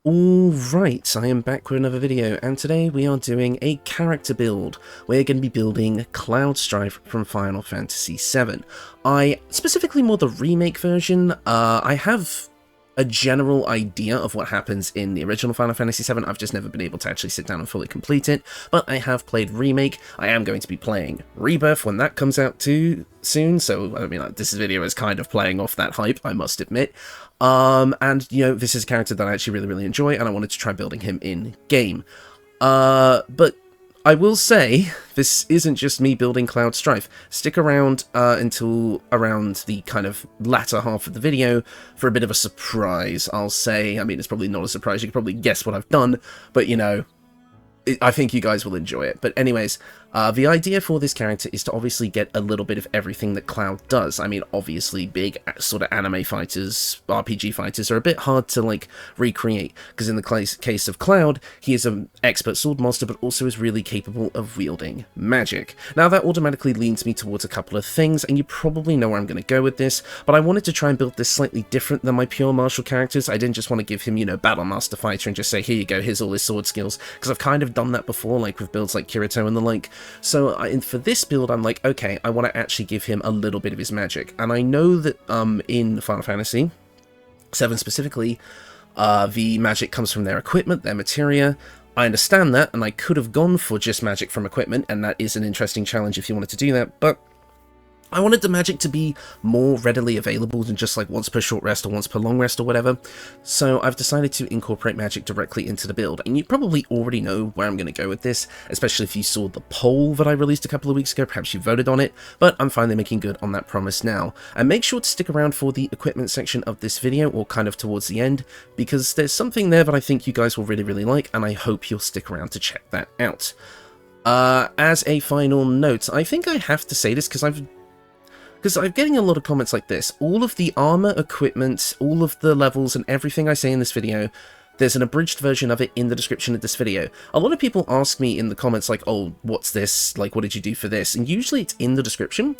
Alright, I am back with another video, and today we are doing a character build. We're going to be building Cloud Strife from Final Fantasy VII. Specifically more the remake version. I have a general idea of what happens in the original Final Fantasy VII, I've just never been able to actually sit down and fully complete it, but I have played Remake. I am going to be playing Rebirth when that comes out too soon, so I mean, this video is kind of playing off that hype, I must admit. And, you know, this is a character that I actually really enjoy, and I wanted to try building him in-game. But I will say, this isn't just me building Cloud Strife. Stick around until around the kind of latter half of the video for a bit of a surprise, I'll say. I mean, it's probably not a surprise, you can probably guess what I've done, but, you know, I think you guys will enjoy it. But anyways, the idea for this character is to obviously get a little bit of everything that Cloud does. I mean, obviously, big sort of anime fighters, RPG fighters, are a bit hard to, like, recreate, because in the case of Cloud, he is an expert sword master, but also is really capable of wielding magic. Now, that automatically leads me towards a couple of things, and you probably know where I'm going to go with this, but I wanted to try and build this slightly different than my pure martial characters. I didn't just want to give him, you know, Battle Master Fighter and just say, here you go, here's all his sword skills, because I've kind of done that before, like with builds like Kirito and the like. So for this build, I'm like, okay, I want to actually give him a little bit of his magic. And I know that in Final Fantasy VII specifically, the magic comes from their equipment, their materia. I understand that, and I could have gone for just magic from equipment, and that is an interesting challenge if you wanted to do that, but I wanted the magic to be more readily available than just like once per short rest or once per long rest or whatever, so I've decided to incorporate magic directly into the build, and you probably already know where I'm going to go with this, especially if you saw the poll that I released a couple of weeks ago. Perhaps you voted on it, but I'm finally making good on that promise now. And make sure to stick around for the equipment section of this video, or kind of towards the end, because there's something there that I think you guys will really like, and I hope you'll stick around to check that out. As a final note, I think I have to say this because I'm getting a lot of comments like this. All of the armor, equipment, all of the levels, and everything I say in this video, there's an abridged version of it in the description of this video. A lot of people ask me in the comments like, oh, what's this? Like, what did you do for this? And usually it's in the description.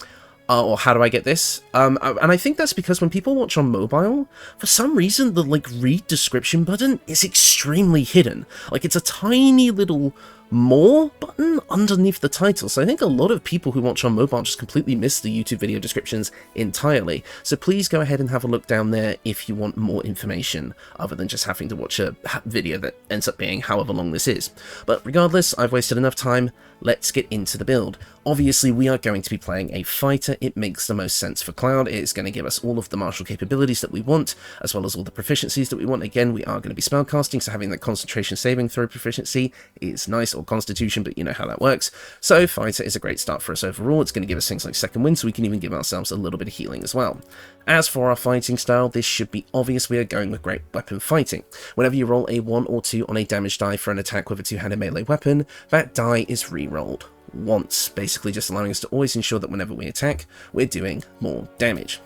Or how do I get this? And I think that's because when people watch on mobile, for some reason the, like, read description button is extremely hidden. Like, it's a tiny little more button underneath the title, so I think a lot of people who watch on mobile just completely miss the YouTube video descriptions entirely. So please go ahead and have a look down there if you want more information, other than just having to watch a video that ends up being however long this is. But regardless, I've wasted enough time, let's get into the build. Obviously, we are going to be playing a fighter. It makes the most sense for Cloud. It is going to give us all of the martial capabilities that we want, as well as all the proficiencies that we want. Again, we are going to be spellcasting, so having that concentration saving throw proficiency is nice, or constitution, but you know how that works. So fighter is a great start for us overall. It's going to give us things like second wind, so we can even give ourselves a little bit of healing as well. As for our fighting style, this should be obvious. We are going with great weapon fighting. Whenever you roll a 1 or 2 on a damage die for an attack with a two-handed melee weapon, that die is re-rolled once, basically just allowing us to always ensure that whenever we attack, we're doing more damage.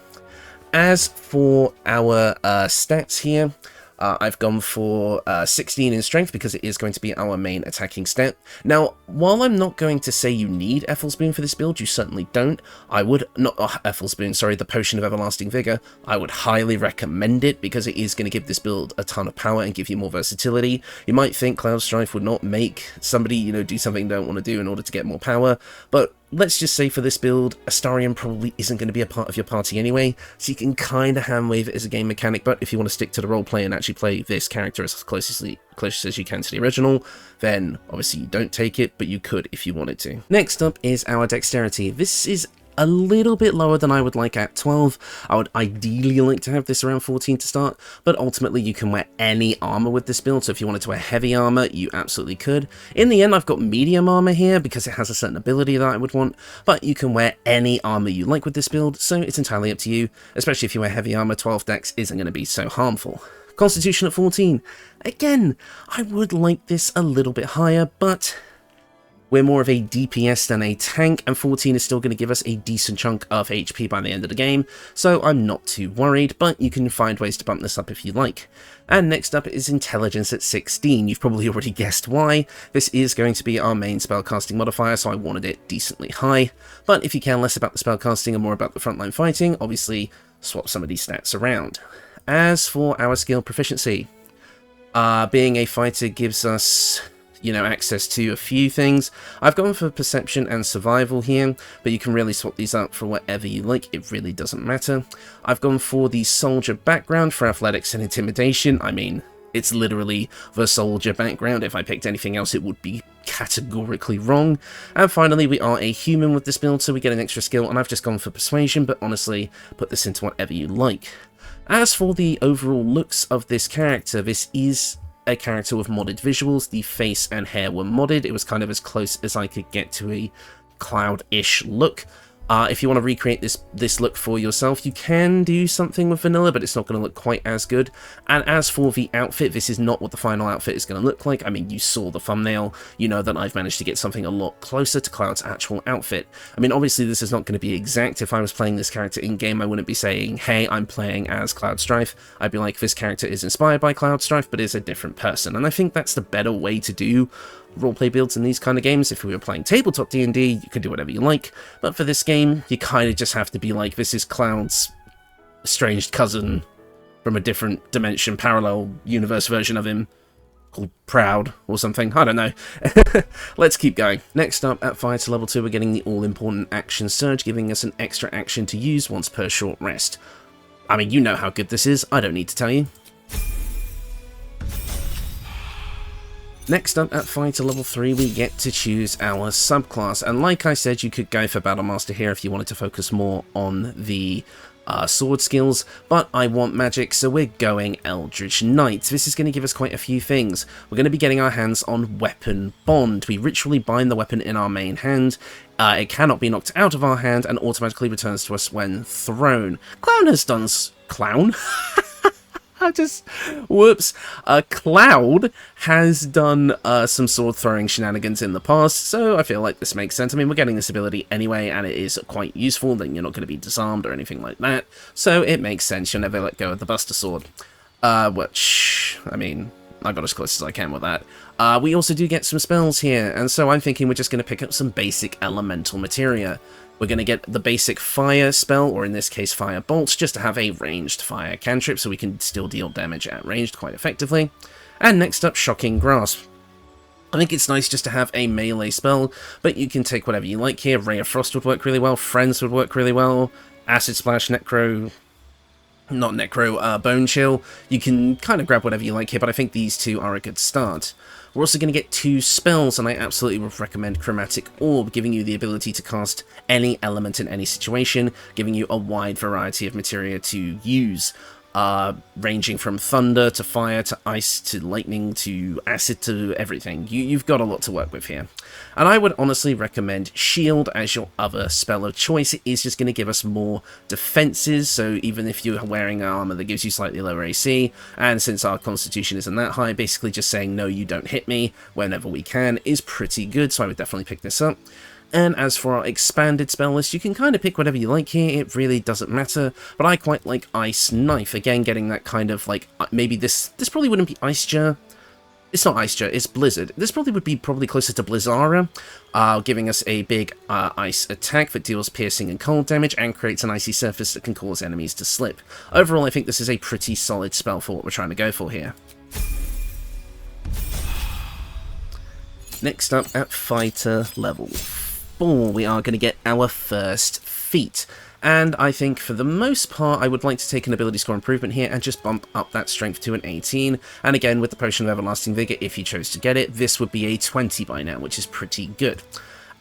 As for our stats here, I've gone for 16 in strength because it is going to be our main attacking stat. Now, while I'm not going to say you need Ethel's for this build, you certainly don't. I would not Ethel's sorry, the Potion of Everlasting Vigor. I would highly recommend it because it is going to give this build a ton of power and give you more versatility. You might think Cloud Strife would not make somebody, you know, do something they don't want to do in order to get more power, but let's just say for this build, Astarion probably isn't going to be a part of your party anyway, so you can kind of hand-wave it as a game mechanic, but if you want to stick to the roleplay and actually play this character as close as you can to the original, then obviously you don't take it, but you could if you wanted to. Next up is our dexterity. This is a little bit lower than I would like at 12. I would ideally like to have this around 14 to start, but ultimately you can wear any armor with this build, so if you wanted to wear heavy armor, you absolutely could. In the end, I've got medium armor here because it has a certain ability that I would want, but you can wear any armor you like with this build, so it's entirely up to you, especially if you wear heavy armor. 12 dex isn't going to be so harmful. Constitution at 14. Again, I would like this a little bit higher, but we're more of a DPS than a tank, and 14 is still going to give us a decent chunk of HP by the end of the game, so I'm not too worried, but you can find ways to bump this up if you like. And next up is Intelligence at 16. You've probably already guessed why. This is going to be our main spellcasting modifier, so I wanted it decently high, but if you care less about the spellcasting and more about the frontline fighting, obviously swap some of these stats around. As for our skill proficiency, Being a fighter gives us, you know, access to a few things. I've gone for perception and survival here, but you can really swap these out for whatever you like. It really doesn't matter. I've gone for the soldier background for athletics and intimidation. I mean, it's literally the soldier background. If I picked anything else, it would be categorically wrong. And finally, we are a human with this build, so we get an extra skill, and I've just gone for persuasion, but honestly, put this into whatever you like. As for the overall looks of this character, this is a character with modded visuals. The face and hair were modded. It was kind of as close as I could get to a Cloud-ish look. If you want to recreate this look for yourself, you can do something with vanilla, but it's not going to look quite as good. And as for the outfit, this is not what the final outfit is going to look like. I mean, you saw the thumbnail. You know that I've managed to get something a lot closer to Cloud's actual outfit. I mean, obviously, this is not going to be exact. If I was playing this character in-game, I wouldn't be saying, hey, I'm playing as Cloud Strife. I'd be like, this character is inspired by Cloud Strife, but is a different person. And I think that's the better way to do roleplay builds in these kind of games. If we were playing tabletop D&D, you could do whatever you like, but for this game, you kind of just have to be like, this is Cloud's estranged cousin from a different dimension, parallel universe version of him, called Proud, or something, I don't know. Let's keep going. Next up, at fire to level 2, we're getting the all-important action surge, giving us an extra action to use once per short rest. I mean, you know how good this is, I don't need to tell you. Next up, at fighter level 3, we get to choose our subclass, and like I said, you could go for Battlemaster here if you wanted to focus more on the sword skills, but I want magic, so we're going Eldritch Knight. This is going to give us quite a few things. We're going to be getting our hands on Weapon Bond. We ritually bind the weapon in our main hand. It cannot be knocked out of our hand and automatically returns to us when thrown. Clown has done... Clown? Whoops. Cloud has done some sword throwing shenanigans in the past, so I feel like this makes sense. I mean, we're getting this ability anyway, and it is quite useful. Then you're not going to be disarmed or anything like that, so it makes sense. You'll never let go of the Buster Sword. Which, I mean, I got as close as I can with that. We also do get some spells here, and so I'm thinking we're just going to pick up some basic elemental materia. We're going to get the basic fire spell, or in this case fire bolts, just to have a ranged fire cantrip so we can still deal damage at ranged quite effectively. And next up, Shocking Grasp. I think it's nice just to have a melee spell, but you can take whatever you like here. Ray of Frost would work really well, Friends would work really well, Acid Splash, Bone Chill. You can kind of grab whatever you like here, but I think these two are a good start. We're also going to get 2 spells, and I absolutely would recommend Chromatic Orb, giving you the ability to cast any element in any situation, giving you a wide variety of materia to use, ranging from thunder to fire to ice to lightning to acid to everything. You've got a lot to work with here. And I would honestly recommend Shield as your other spell of choice. It is just going to give us more defenses, so even if you're wearing armor that gives you slightly lower AC, and since our constitution isn't that high, basically just saying no, you don't hit me whenever we can is pretty good, so I would definitely pick this up. And as for our expanded spell list, you can kind of pick whatever you like here, it really doesn't matter, but I quite like Ice Knife, again getting that kind of like, maybe this probably wouldn't be Icejur. It's not Icejur, it's Blizzard. This probably would be closer to Blizzara, giving us a big ice attack that deals piercing and cold damage and creates an icy surface that can cause enemies to slip. Overall, I think this is a pretty solid spell for what we're trying to go for here. Next up, at fighter level 4, we are going to get our first feat. And I think for the most part, I would like to take an ability score improvement here and just bump up that strength to an 18. And again, with the Potion of Everlasting Vigor, if you chose to get it, this would be a 20 by now, which is pretty good.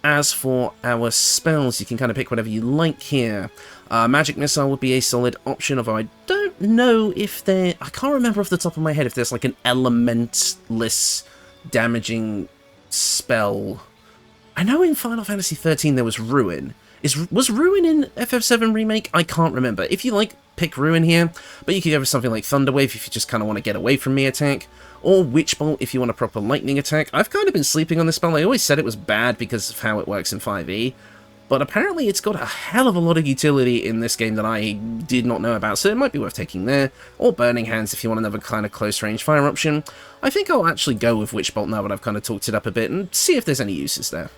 As for our spells, you can kind of pick whatever you like here. Magic Missile would be a solid option, although I don't know if I can't remember off the top of my head if there's like an elementless damaging spell. I know in Final Fantasy XIII there was Ruin. Was Ruin in FF7 Remake? I can't remember. If you like, pick Ruin here, but you could go for something like Thunder Wave if you just kind of want to get away from me attack, or Witch Bolt if you want a proper lightning attack. I've kind of been sleeping on this spell. I always said it was bad because of how it works in 5e, but apparently it's got a hell of a lot of utility in this game that I did not know about, so it might be worth taking there, or Burning Hands if you want another kind of close-range fire option. I think I'll actually go with Witch Bolt now that I've kind of talked it up a bit, and see if there's any uses there.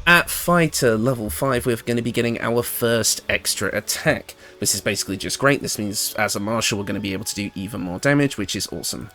At fighter level 5, we're going to be getting our first extra attack. This is basically just great. This means as a marshal, we're going to be able to do even more damage, which is awesome.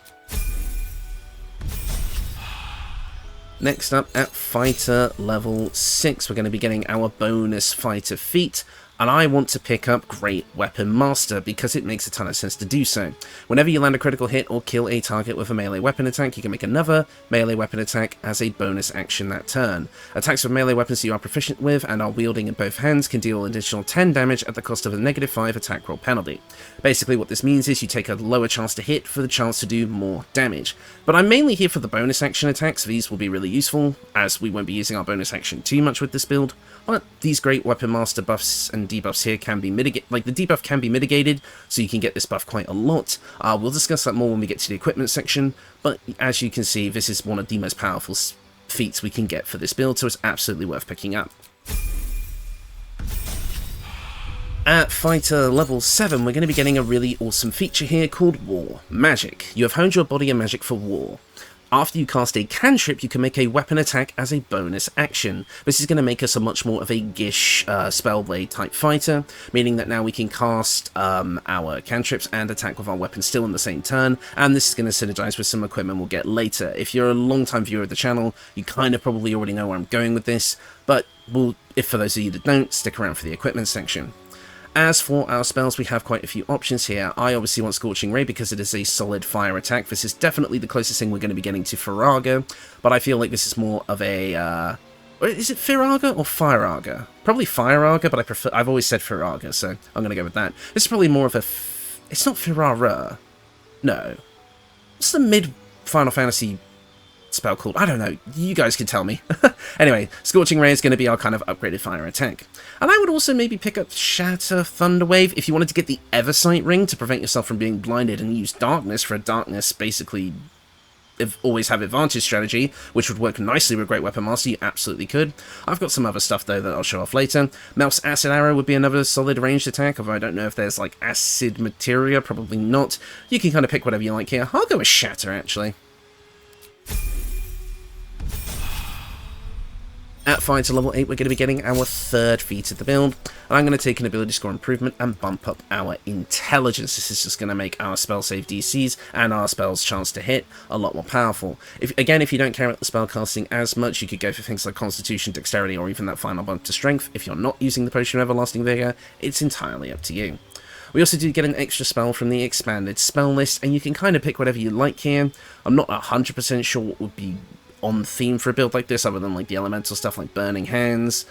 Next up, at fighter level 6, we're going to be getting our bonus fighter feat, and I want to pick up Great Weapon Master because it makes a ton of sense to do so. Whenever you land a critical hit or kill a target with a melee weapon attack, you can make another melee weapon attack as a bonus action that turn. Attacks with melee weapons you are proficient with and are wielding in both hands can deal an additional 10 damage at the cost of a -5 attack roll penalty. Basically what this means is you take a lower chance to hit for the chance to do more damage. But I'm mainly here for the bonus action attacks. These will be really useful, as we won't be using our bonus action too much with this build. But these Great Weapon Master buffs and debuffs here can be mitigated, like the debuff can be mitigated, so you can get this buff quite a lot. We'll discuss that more when we get to the equipment section, but as you can see, this is one of the most powerful feats we can get for this build, so it's absolutely worth picking up. At fighter level 7, we're going to be getting a really awesome feature here called War Magic. You have honed your body and magic for war. After you cast a cantrip, you can make a weapon attack as a bonus action. This is going to make us a much more of a Gish Spellblade type fighter, meaning that now we can cast our cantrips and attack with our weapon still in the same turn, and this is going to synergize with some equipment we'll get later. If you're a long-time viewer of the channel, you kind of probably already know where I'm going with this, but if for those of you that don't, stick around for the equipment section. As for our spells, we have quite a few options here. I obviously want Scorching Ray because it is a solid fire attack. This is definitely the closest thing we're going to be getting to Firaga, but I feel like this is more of a... is it Firaga or Fireaga? Probably Fireaga, but I've always said Firaga, so I'm going to go with that. This is probably more of a... It's not Firara. No. What's the mid-Final Fantasy spell called? I don't know. You guys can tell me. Anyway, Scorching Ray is going to be our kind of upgraded fire attack. And I would also maybe pick up Shatter Thunderwave if you wanted to get the Eversight Ring to prevent yourself from being blinded, and use Darkness for a Darkness basically always have advantage strategy, which would work nicely with Great Weapon Master. You absolutely could. I've got some other stuff though that I'll show off later. Melf's Acid Arrow would be another solid ranged attack, although I don't know if there's like acid materia, probably not. You can kind of pick whatever you like here. I'll go with Shatter actually. At fighter level 8, we're going to be getting our third feat of the build, and I'm going to take an ability score improvement and bump up our intelligence. This is just going to make our spell save DCs and our spell's chance to hit a lot more powerful. If you don't care about the spell casting as much, you could go for things like Constitution, Dexterity, or even that final bump to Strength. If you're not using the Potion of Everlasting Vigor, it's entirely up to you. We also do get an extra spell from the expanded spell list, and you can kind of pick whatever you like here. I'm not 100% sure what would be on theme for a build like this, other than like the elemental stuff like Burning Hands.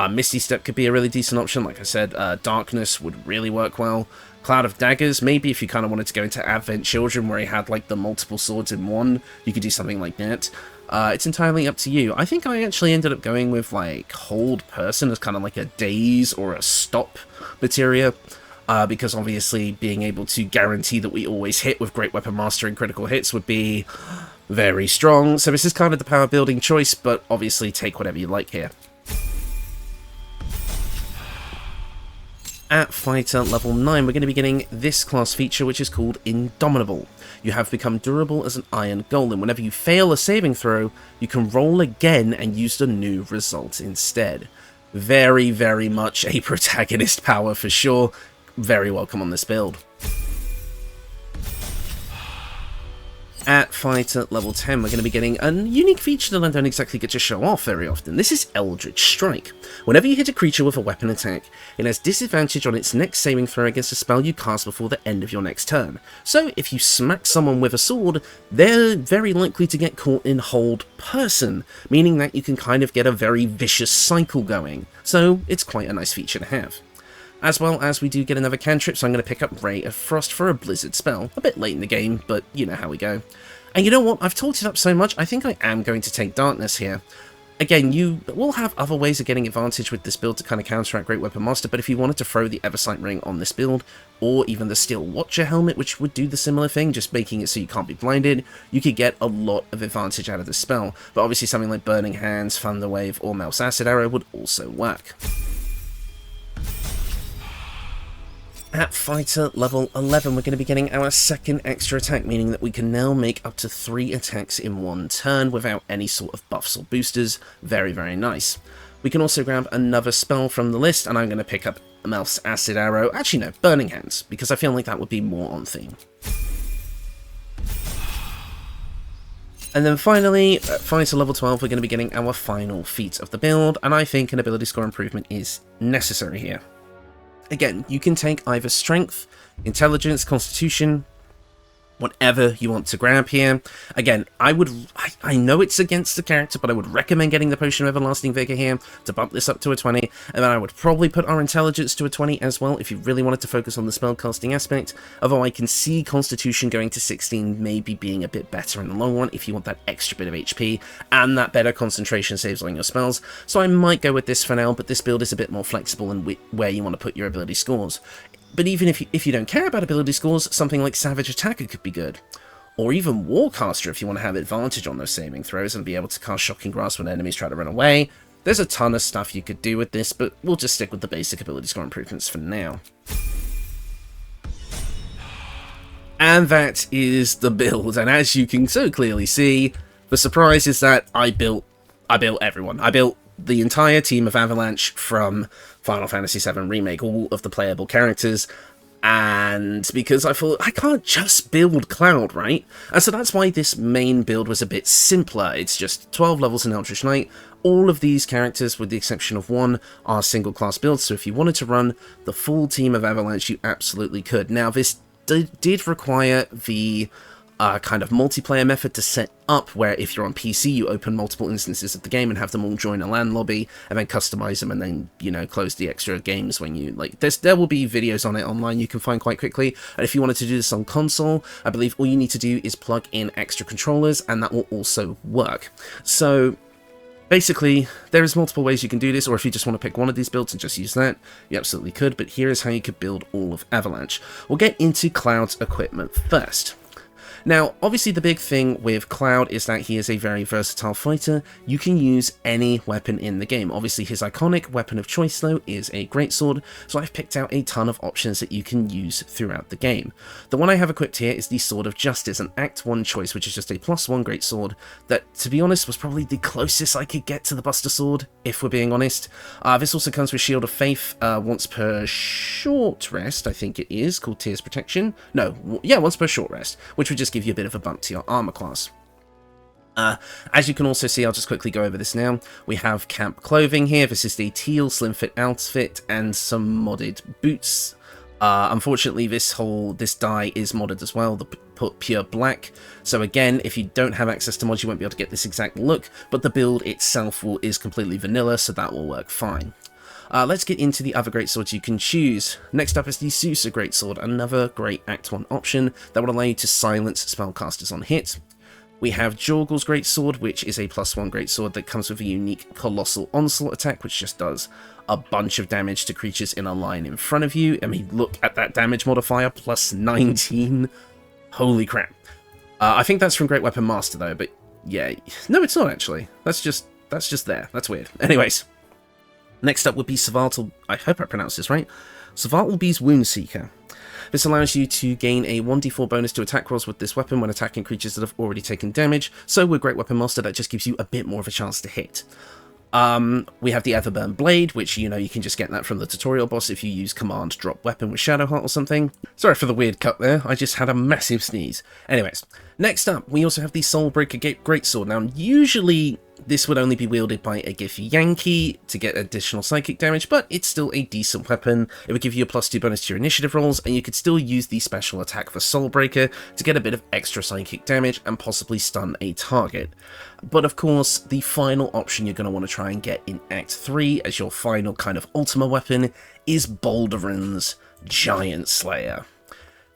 Misty Step could be a really decent option. Like I said, Darkness would really work well. Cloud of Daggers, maybe if you kind of wanted to go into Advent Children where he had like the multiple swords in one, you could do something like that. It's entirely up to you. I think I actually ended up going with like Hold Person as kind of like a daze or a stop materia. Because obviously being able to guarantee that we always hit with Great Weapon Master and critical hits would be very strong. So this is kind of the power building choice, but obviously take whatever you like here. At fighter level 9, we're going to be getting this class feature, which is called Indomitable. You have become durable as an Iron Golem. Whenever you fail a saving throw, you can roll again and use the new result instead. Very, very much a protagonist power for sure. Very welcome on this build. At fighter level 10, we're going to be getting a unique feature that I don't exactly get to show off very often. This is Eldritch Strike. Whenever you hit a creature with a weapon attack, it has disadvantage on its next saving throw against a spell you cast before the end of your next turn. So if you smack someone with a sword, they're very likely to get caught in Hold Person, meaning that you can kind of get a very vicious cycle going. So it's quite a nice feature to have. As well as we do get another cantrip, so I'm going to pick up Ray of Frost for a Blizzard spell. A bit late in the game, but you know how we go. And you know what? I've talked it up so much, I think I am going to take Darkness here. Again, you will have other ways of getting advantage with this build to kind of counteract Great Weapon Master, but if you wanted to throw the Eversight Ring on this build, or even the Steel Watcher Helmet, which would do the similar thing, just making it so you can't be blinded, you could get a lot of advantage out of this spell. But obviously something like Burning Hands, Thunderwave, or Melf's Acid Arrow would also work. At fighter level 11, we're going to be getting our second extra attack, meaning that we can now make up to 3 attacks in one turn without any sort of buffs or boosters. Very, very nice. We can also grab another spell from the list, and I'm going to pick up Melf's Acid Arrow. Actually, no, Burning Hands, because I feel like that would be more on theme. And then finally, finally to level 12, we're going to be getting our final feat of the build, and I think an ability score improvement is necessary here. Again, you can take either Strength, Intelligence, Constitution, whatever you want to grab here. Again, I know it's against the character, but I would recommend getting the Potion of Everlasting Vigor here to bump this up to a 20, and then I would probably put our Intelligence to a 20 as well if you really wanted to focus on the spellcasting aspect, although I can see Constitution going to 16 maybe being a bit better in the long run if you want that extra bit of HP and that better concentration saves on your spells, so I might go with this for now, but this build is a bit more flexible in where you want to put your ability scores. But even if you don't care about ability scores, something like Savage Attacker could be good. Or even Warcaster if you want to have advantage on those saving throws and be able to cast Shocking Grasp when enemies try to run away. There's a ton of stuff you could do with this, but we'll just stick with the basic ability score improvements for now. And that is the build, and as you can so clearly see, the surprise is that I built everyone. I built the entire team of Avalanche from Final Fantasy VII Remake, all of the playable characters, and because I thought, I can't just build Cloud, right? And so that's why this main build was a bit simpler. It's just 12 levels in Eldritch Knight. All of these characters, with the exception of one, are single class builds, so if you wanted to run the full team of Avalanche, you absolutely could. Now, this did require the kind of multiplayer method to set up, where if you're on PC, you open multiple instances of the game and have them all join a LAN lobby, and then customize them, and then, you know, close the extra games when you, like, there will be videos on it online you can find quite quickly, and if you wanted to do this on console, I believe all you need to do is plug in extra controllers, and that will also work. So basically, there is multiple ways you can do this, or if you just want to pick one of these builds and just use that, you absolutely could, but here is how you could build all of Avalanche. We'll get into Cloud's equipment first. Now, obviously the big thing with Cloud is that he is a very versatile fighter. You can use any weapon in the game. Obviously his iconic weapon of choice though is a greatsword, so I've picked out a ton of options that you can use throughout the game. The one I have equipped here is the Sword of Justice, an Act 1 choice, which is just a +1 greatsword that, to be honest, was probably the closest I could get to the Buster Sword, if we're being honest. This also comes with Shield of Faith once per short rest, I think it is, called Tears Protection. No, yeah, once per short rest, which would just give you a bit of a bump to your armor class. As you can also see, I'll just quickly go over this now. We have camp clothing here. This is the teal slim fit outfit and some modded boots. Unfortunately, this dye is modded as well, the pure black. So again, if you don't have access to mods, you won't be able to get this exact look, but the build itself is completely vanilla, so that will work fine. Let's get into the other greatswords you can choose. Next up is the Susa Greatsword, another great Act 1 option that will allow you to silence spellcasters on hit. We have Jorgal's Greatsword, which is a +1 greatsword that comes with a unique Colossal Onslaught attack, which just does a bunch of damage to creatures in a line in front of you. I mean, look at that damage modifier, +19. Holy crap. I think that's from Great Weapon Master though, but yeah. No, it's not actually. That's just there. That's weird. Anyways. Next up would be Savartal, I hope I pronounced this right, Savartalby's Woundseeker. This allows you to gain a 1d4 bonus to attack rolls with this weapon when attacking creatures that have already taken damage, so with Great Weapon Master that just gives you a bit more of a chance to hit. We have the Everburn Blade, which, you know, you can just get that from the tutorial boss if you use Command Drop Weapon with Shadowheart or something. Sorry for the weird cut there, I just had a massive sneeze. Anyways, next up, we also have the Soulbreaker Greatsword. Now, usually this would only be wielded by a Githyanki to get additional psychic damage, but it's still a decent weapon. It would give you a +2 bonus to your initiative rolls, and you could still use the special attack for Soulbreaker to get a bit of extra psychic damage and possibly stun a target. But of course, the final option you're going to want to try and get in Act 3 as your final kind of Ultima weapon is Baldurin's Giant Slayer.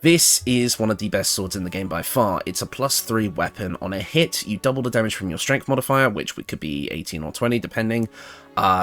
This is one of the best swords in the game by far. It's a +3 weapon. On a hit, you double the damage from your strength modifier, which could be 18 or 20 depending.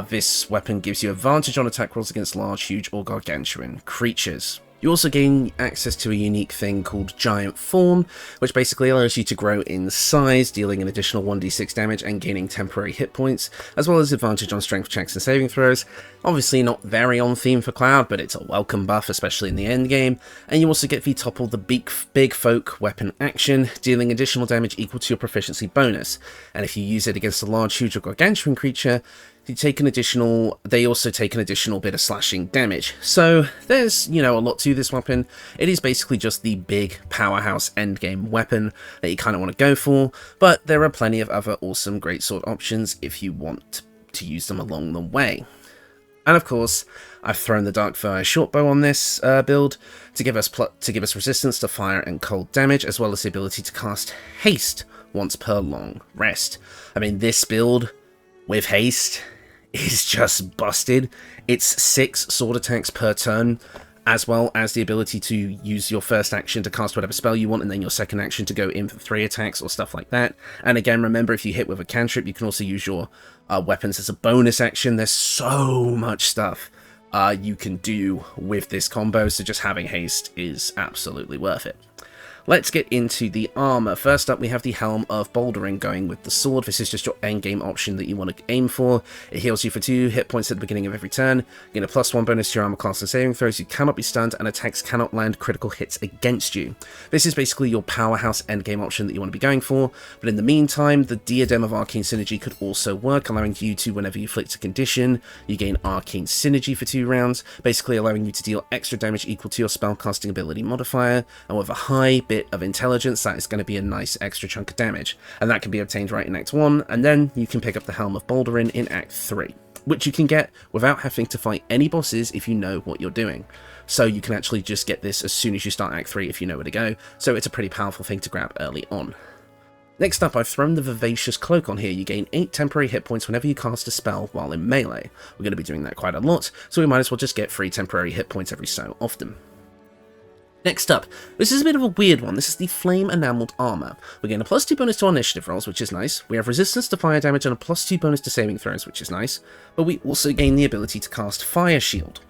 This weapon gives you advantage on attack rolls against large, huge, or gargantuan creatures. You also gain access to a unique thing called Giant Form, which basically allows you to grow in size, dealing an additional 1d6 damage and gaining temporary hit points, as well as advantage on strength checks and saving throws. Obviously not very on theme for Cloud, but it's a welcome buff, especially in the end game. And you also get the Topple the Big Folk weapon action, dealing additional damage equal to your proficiency bonus. And if you use it against a large, huge, or gargantuan creature, they also take an additional bit of slashing damage. So there's, a lot to this weapon. It is basically just the big powerhouse endgame weapon that you kind of want to go for, but there are plenty of other awesome greatsword options if you want to use them along the way. And of course, I've thrown the Darkfire shortbow on this build to give us resistance to fire and cold damage, as well as the ability to cast haste once per long rest. I mean, this build with haste is just busted. It's 6 sword attacks per turn, as well as the ability to use your first action to cast whatever spell you want, and then your second action to go in for 3 attacks or stuff like that. And again, remember, if you hit with a cantrip, you can also use your weapons as a bonus action. There's so much stuff you can do with this combo, so just having haste is absolutely worth it. Let's get into the armor. First up, we have the Helm of Baldur going with the sword. This is just your endgame option that you want to aim for. It heals you for 2 hit points at the beginning of every turn. You get a +1 bonus to your armor class and saving throws. You cannot be stunned, and attacks cannot land critical hits against you. This is basically your powerhouse endgame option that you want to be going for, but in the meantime, the Diadem of Arcane Synergy could also work, allowing you to, whenever you inflict a condition, you gain Arcane Synergy for 2 rounds, basically allowing you to deal extra damage equal to your spellcasting ability modifier, and with a high bit of intelligence, that is going to be a nice extra chunk of damage, and that can be obtained right in Act 1, and then you can pick up the Helm of Baldur in Act 3, which you can get without having to fight any bosses if you know what you're doing. So you can actually just get this as soon as you start Act 3 if you know where to go, so it's a pretty powerful thing to grab early on. Next up, I've thrown the Vivacious Cloak on here. You gain 8 temporary hit points whenever you cast a spell while in melee. We're going to be doing that quite a lot, so we might as well just get 3 temporary hit points every so often. Next up, this is a bit of a weird one. This is the Flame Enameled Armour. We gain a +2 bonus to our initiative rolls, which is nice. We have resistance to fire damage and a +2 bonus to saving throws, which is nice. But we also gain the ability to cast Fire Shield.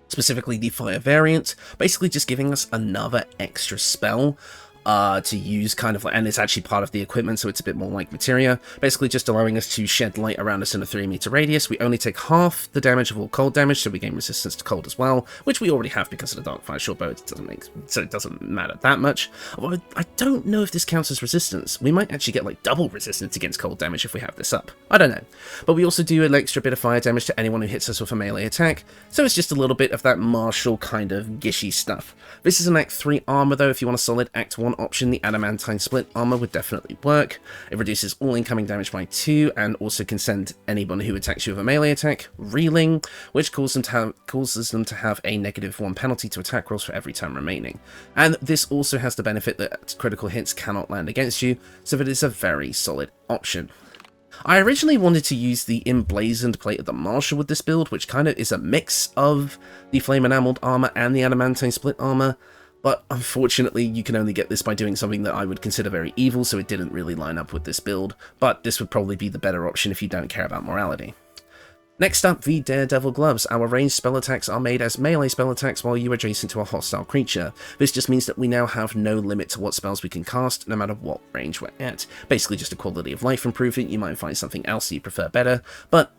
Specifically the Fire variant, basically just giving us another extra spell to use, kind of like, and it's actually part of the equipment, so it's a bit more like materia, basically just allowing us to shed light around us in a 3-meter radius. We only take half the damage of all cold damage, so we gain resistance to cold as well, which we already have because of the Darkfire shortbow. It doesn't matter that much. Although I don't know if this counts as resistance. We might actually get like double resistance against cold damage if we have this up. I don't know. But we also do an extra bit of fire damage to anyone who hits us with a melee attack, so it's just a little bit of that martial kind of gishy stuff. This is an Act 3 armor though. If you want a solid Act 1 option, the Adamantine Split armor would definitely work. It reduces all incoming damage by 2, and also can send anyone who attacks you with a melee attack reeling, which causes them to have a -1 penalty to attack rolls for every turn remaining. And this also has the benefit that critical hits cannot land against you, so it is a very solid option. I originally wanted to use the Emblazoned Plate of the Marshal with this build, which kind of is a mix of the Flame Enameled armor and the Adamantine Split armor, but unfortunately you can only get this by doing something that I would consider very evil, so it didn't really line up with this build, but this would probably be the better option if you don't care about morality. Next up, the Daredevil Gloves. Our ranged spell attacks are made as melee spell attacks while you are adjacent to a hostile creature. This just means that we now have no limit to what spells we can cast, no matter what range we're at. Basically just a quality of life improvement. You might find something else that you prefer better, but,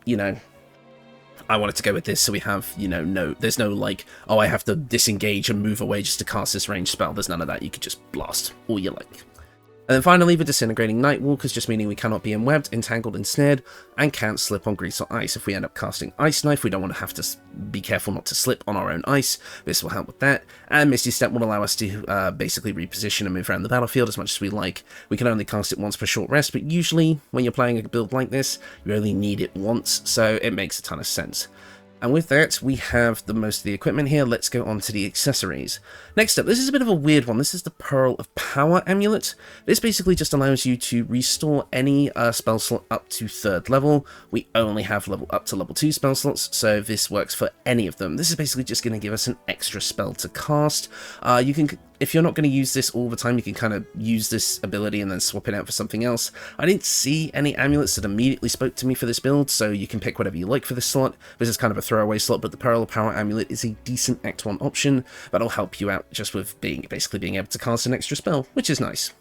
I wanted to go with this, so we have, there's no like, oh, I have to disengage and move away just to cast this ranged spell. There's none of that. You could just blast all you like. And then finally, the Disintegrating Nightwalkers, just meaning we cannot be enwebbed, entangled, ensnared, and can't slip on grease or ice. If we end up casting Ice Knife, we don't want to have to be careful not to slip on our own ice. This will help with that. And Misty Step will allow us to basically reposition and move around the battlefield as much as we like. We can only cast it once per short rest, but usually when you're playing a build like this, you only need it once, so it makes a ton of sense. And with that, we have the most of the equipment here. Let's go on to the accessories. Next up, this is a bit of a weird one. This is the Pearl of Power Amulet. This basically just allows you to restore any spell slot up to 3rd level. We only have up to level 2 spell slots, so this works for any of them. This is basically just going to give us an extra spell to cast. If you're not going to use this all the time, you can kind of use this ability and then swap it out for something else. I didn't see any amulets that immediately spoke to me for this build, so you can pick whatever you like for this slot. This is kind of a throwaway slot, but the Pearl of Power Amulet is a decent Act 1 option that'll help you out just with basically being able to cast an extra spell, which is nice.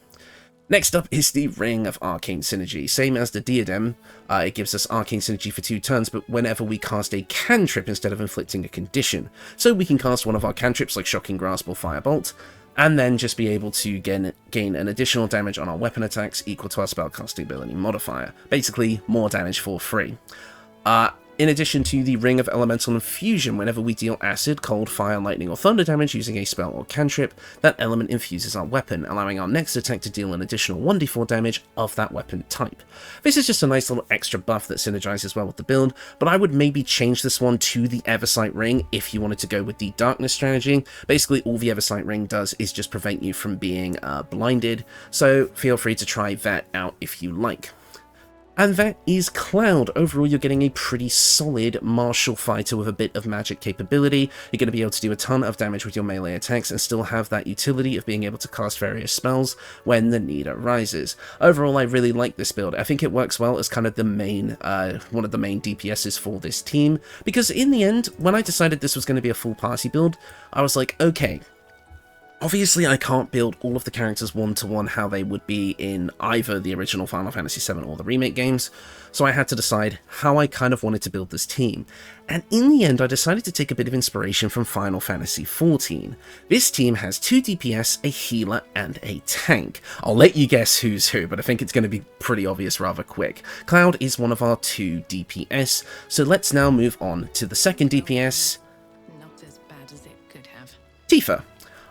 Next up is the Ring of Arcane Synergy. Same as the Diadem, it gives us Arcane Synergy for 2 turns, but whenever we cast a cantrip instead of inflicting a condition. So we can cast one of our cantrips like Shocking Grasp or Firebolt, and then just be able to gain an additional damage on our weapon attacks equal to our spellcasting ability modifier. Basically, more damage for free. In addition to the Ring of Elemental Infusion, whenever we deal acid, cold, fire, lightning, or thunder damage using a spell or cantrip, that element infuses our weapon, allowing our next attack to deal an additional 1d4 damage of that weapon type. This is just a nice little extra buff that synergizes well with the build, but I would maybe change this one to the Eversight Ring if you wanted to go with the Darkness strategy. Basically, all the Eversight Ring does is just prevent you from being blinded, so feel free to try that out if you like. And that is Cloud. Overall, you're getting a pretty solid martial fighter with a bit of magic capability. You're going to be able to do a ton of damage with your melee attacks and still have that utility of being able to cast various spells when the need arises. Overall, I really like this build. I think it works well as kind of the main, one of the main DPSs for this team, because in the end, when I decided this was going to be a full party build, I was like, okay, obviously, I can't build all of the characters one-to-one how they would be in either the original Final Fantasy VII or the remake games, so I had to decide how I kind of wanted to build this team. And in the end, I decided to take a bit of inspiration from Final Fantasy XIV. This team has 2 DPS, a healer, and a tank. I'll let you guess who's who, but I think it's going to be pretty obvious rather quick. Cloud is one of our 2 DPS, so let's now move on to the second DPS. Not as bad as it could have. Tifa.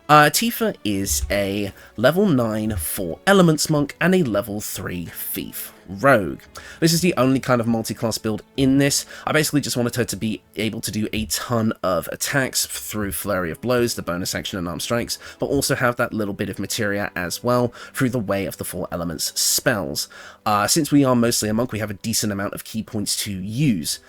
Tifa is a level 9 4 Elements Monk and a level 3 Thief Rogue. This is the only kind of multi-class build in this. I basically just wanted her to be able to do a ton of attacks through Flurry of Blows, the bonus action and arm strikes, but also have that little bit of materia as well through the Way of the 4 Elements spells. Since we are mostly a monk, we have a decent amount of key points to use.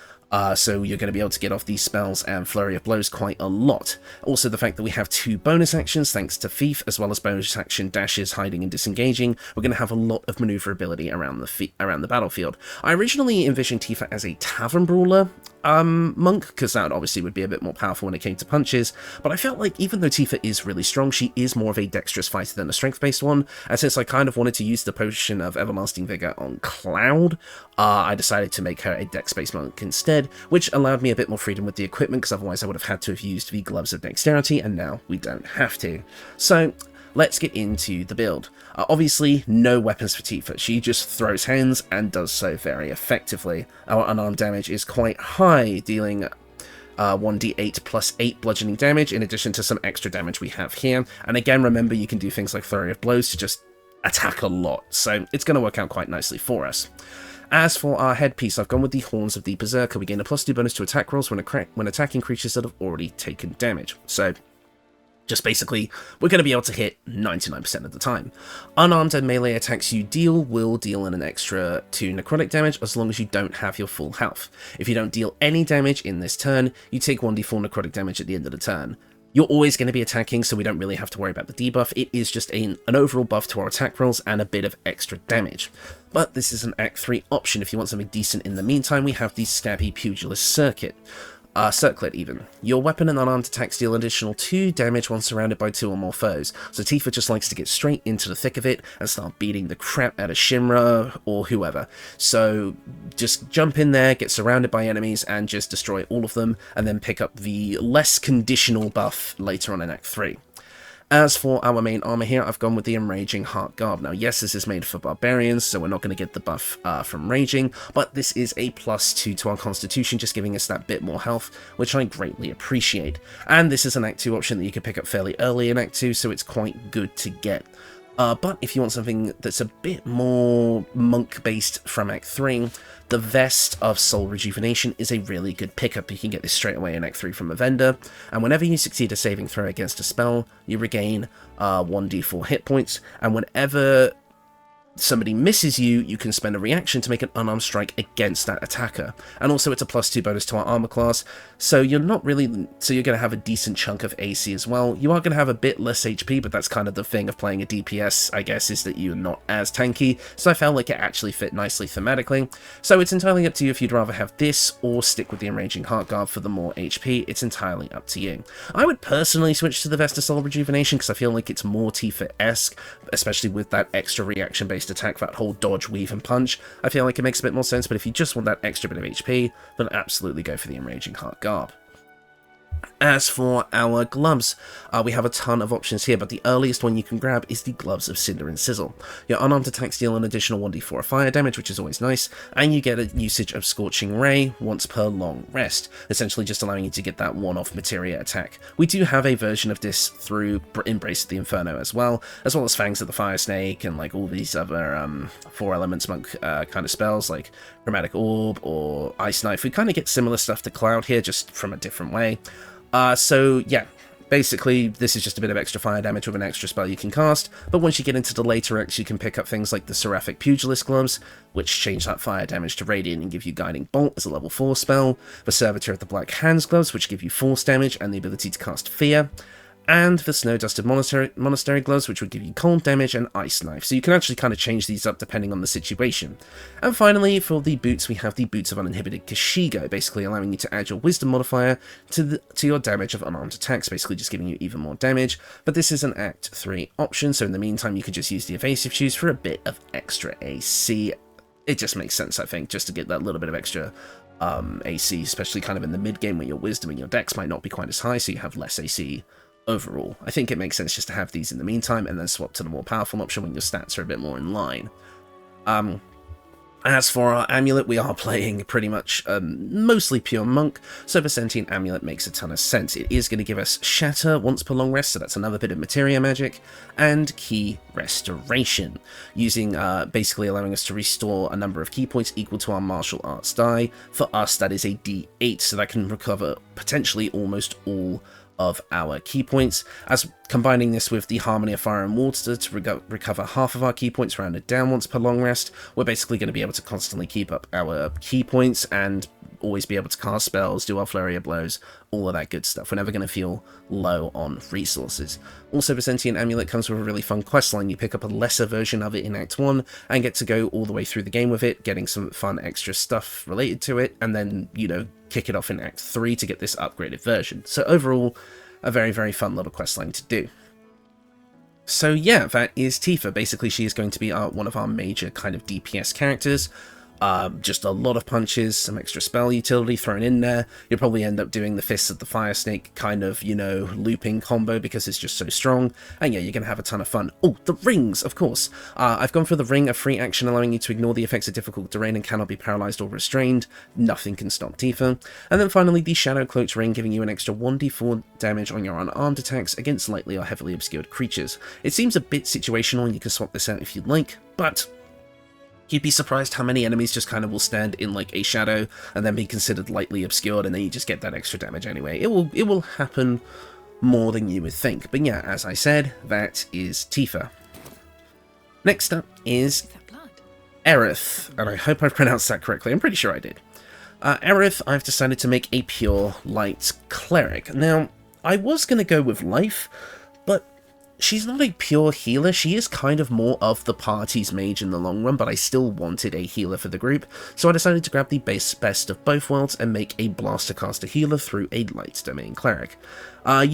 So you're going to be able to get off these spells and Flurry of Blows quite a lot. Also, the fact that we have 2 bonus actions thanks to Thief, as well as bonus action dashes, hiding and disengaging, we're going to have a lot of maneuverability around the battlefield. I originally envisioned Tifa as a Tavern Brawler monk, because that obviously would be a bit more powerful when it came to punches, but I felt like even though Tifa is really strong, she is more of a dexterous fighter than a strength-based one, and since I kind of wanted to use the potion of Everlasting Vigor on Cloud, I decided to make her a dex-based monk instead, which allowed me a bit more freedom with the equipment, because otherwise I would have had to have used the Gloves of Dexterity, and now we don't have to. So, let's get into the build. Obviously, no weapons for Tifa. She just throws hands and does so very effectively. Our unarmed damage is quite high, dealing 1d8 plus 8 bludgeoning damage, in addition to some extra damage we have here. And again, remember, you can do things like Flurry of Blows to just attack a lot, so it's going to work out quite nicely for us. As for our headpiece, I've gone with the Horns of the Berserker. We gain a +2 bonus to attack rolls when attacking creatures that have already taken damage. So, just basically, we're going to be able to hit 99% of the time. Unarmed and melee attacks you deal will deal an extra 2 necrotic damage as long as you don't have your full health. If you don't deal any damage in this turn, you take 1d4 necrotic damage at the end of the turn. You're always going to be attacking, so we don't really have to worry about the debuff. It is just an overall buff to our attack rolls and a bit of extra damage. But this is an Act 3 option. If you want something decent in the meantime, we have the Scabby Pugilist Circlet even. Your weapon and unarmed attacks deal additional 2 damage when surrounded by 2 or more foes, so Tifa just likes to get straight into the thick of it and start beating the crap out of Shinra or whoever. So just jump in there, get surrounded by enemies, and just destroy all of them, and then pick up the less conditional buff later on in Act 3. As for our main armor here, I've gone with the Enraging Heart Garb. Now, yes, this is made for barbarians, so we're not going to get the buff from raging, but this is a +2 to our constitution, just giving us that bit more health, which I greatly appreciate. And this is an Act 2 option that you can pick up fairly early in Act 2, so it's quite good to get. But if you want something that's a bit more monk-based from Act 3, the Vest of Soul Rejuvenation is a really good pickup. You can get this straight away in Act 3 from a vendor, and whenever you succeed a saving throw against a spell, you regain 1d4 hit points, and whenever somebody misses you, you can spend a reaction to make an unarmed strike against that attacker. And also it's a +2 bonus to our armor class, so you're going to have a decent chunk of AC as well. You are going to have a bit less HP, but that's kind of the thing of playing a DPS, I guess, is that you're not as tanky, so I felt like it actually fit nicely thematically. So it's entirely up to you if you'd rather have this or stick with the Enraging Heart Guard for the more HP. It's entirely up to you. I would personally switch to the Vest of Soul Rejuvenation because I feel like it's more Tifa-esque, especially with that extra reaction-based attack, that whole dodge, weave, and punch. I feel like it makes a bit more sense, but if you just want that extra bit of HP, then absolutely go for the Enraging Heart Garb. As for our gloves, we have a ton of options here, but the earliest one you can grab is the Gloves of Cinder and Sizzle. Your unarmed attacks deal an additional 1d4 of fire damage, which is always nice, and you get a usage of Scorching Ray once per long rest, essentially just allowing you to get that one-off materia attack. We do have a version of this through Embrace of the Inferno as well as Fangs of the Fire Snake, and like all these other 4 elements monk kind of spells, like Chromatic Orb or Ice Knife. We kind of get similar stuff to Cloud here, just from a different way. So yeah, basically this is just a bit of extra fire damage with an extra spell you can cast, but once you get into the later acts you can pick up things like the Seraphic Pugilist Gloves, which change that fire damage to Radiant and give you Guiding Bolt as a level 4 spell, the Servitor of the Black Hands Gloves, which give you Force damage and the ability to cast Fear, and the Snow-Dusted Monastery Gloves, which would give you cold damage and Ice Knife, so you can actually kind of change these up depending on the situation. And finally, for the boots, we have the Boots of Uninhibited Kashigo, basically allowing you to add your Wisdom modifier to your damage of unarmed attacks, basically just giving you even more damage, but this is an Act 3 option, so in the meantime you could just use the Evasive Shoes for a bit of extra AC. It just makes sense, I think, just to get that little bit of extra AC, especially kind of in the mid-game where your Wisdom and your Dex might not be quite as high, so you have less AC overall. I think it makes sense just to have these in the meantime and then swap to the more powerful option when your stats are a bit more in line. As for our amulet, we are playing pretty much mostly pure monk, so the Sentient Amulet makes a ton of sense. It is going to give us Shatter once per long rest, so that's another bit of materia magic, and Key Restoration, using basically allowing us to restore a number of key points equal to our martial arts die. For us, that is a D8, so that can recover potentially almost all of our key points, as combining this with the Harmony of Fire and Water to recover half of our key points rounded down once per long rest. We're basically going to be able to constantly keep up our key points and always be able to cast spells, do our flurry of blows, all of that good stuff. We're never going to feel low on resources. Also, the Sentient Amulet comes with a really fun questline. You pick up a lesser version of it in Act 1 and get to go all the way through the game with it, getting some fun extra stuff related to it, and then, you know, kick it off in Act 3 to get this upgraded version. So overall, a very, very fun little questline to do. So yeah, that is Tifa. Basically, she is going to be one of our major kind of DPS characters. Just a lot of punches, some extra spell utility thrown in there. You'll probably end up doing the Fists of the Fire Snake kind of, you know, looping combo because it's just so strong. And yeah, you're going to have a ton of fun. Oh, the rings, of course. I've gone for the ring, a free action allowing you to ignore the effects of difficult terrain and cannot be paralyzed or restrained. Nothing can stop Tifa. And then finally, the Shadow Cloaked ring, giving you an extra 1d4 damage on your unarmed attacks against lightly or heavily obscured creatures. It seems a bit situational and you can swap this out if you'd like, but you'd be surprised how many enemies just kind of will stand in like a shadow and then be considered lightly obscured, and then you just get that extra damage anyway. It will happen more than you would think. But yeah, as I said, that is Tifa. Next up is Aerith, and I hope I've pronounced that correctly. I'm pretty sure I did. Aerith, I've decided to make a pure light cleric. Now, I was going to go with life, but she's not a pure healer. She is kind of more of the party's mage in the long run, but I still wanted a healer for the group, so I decided to grab the best of both worlds and make a blaster caster healer through a light domain cleric. I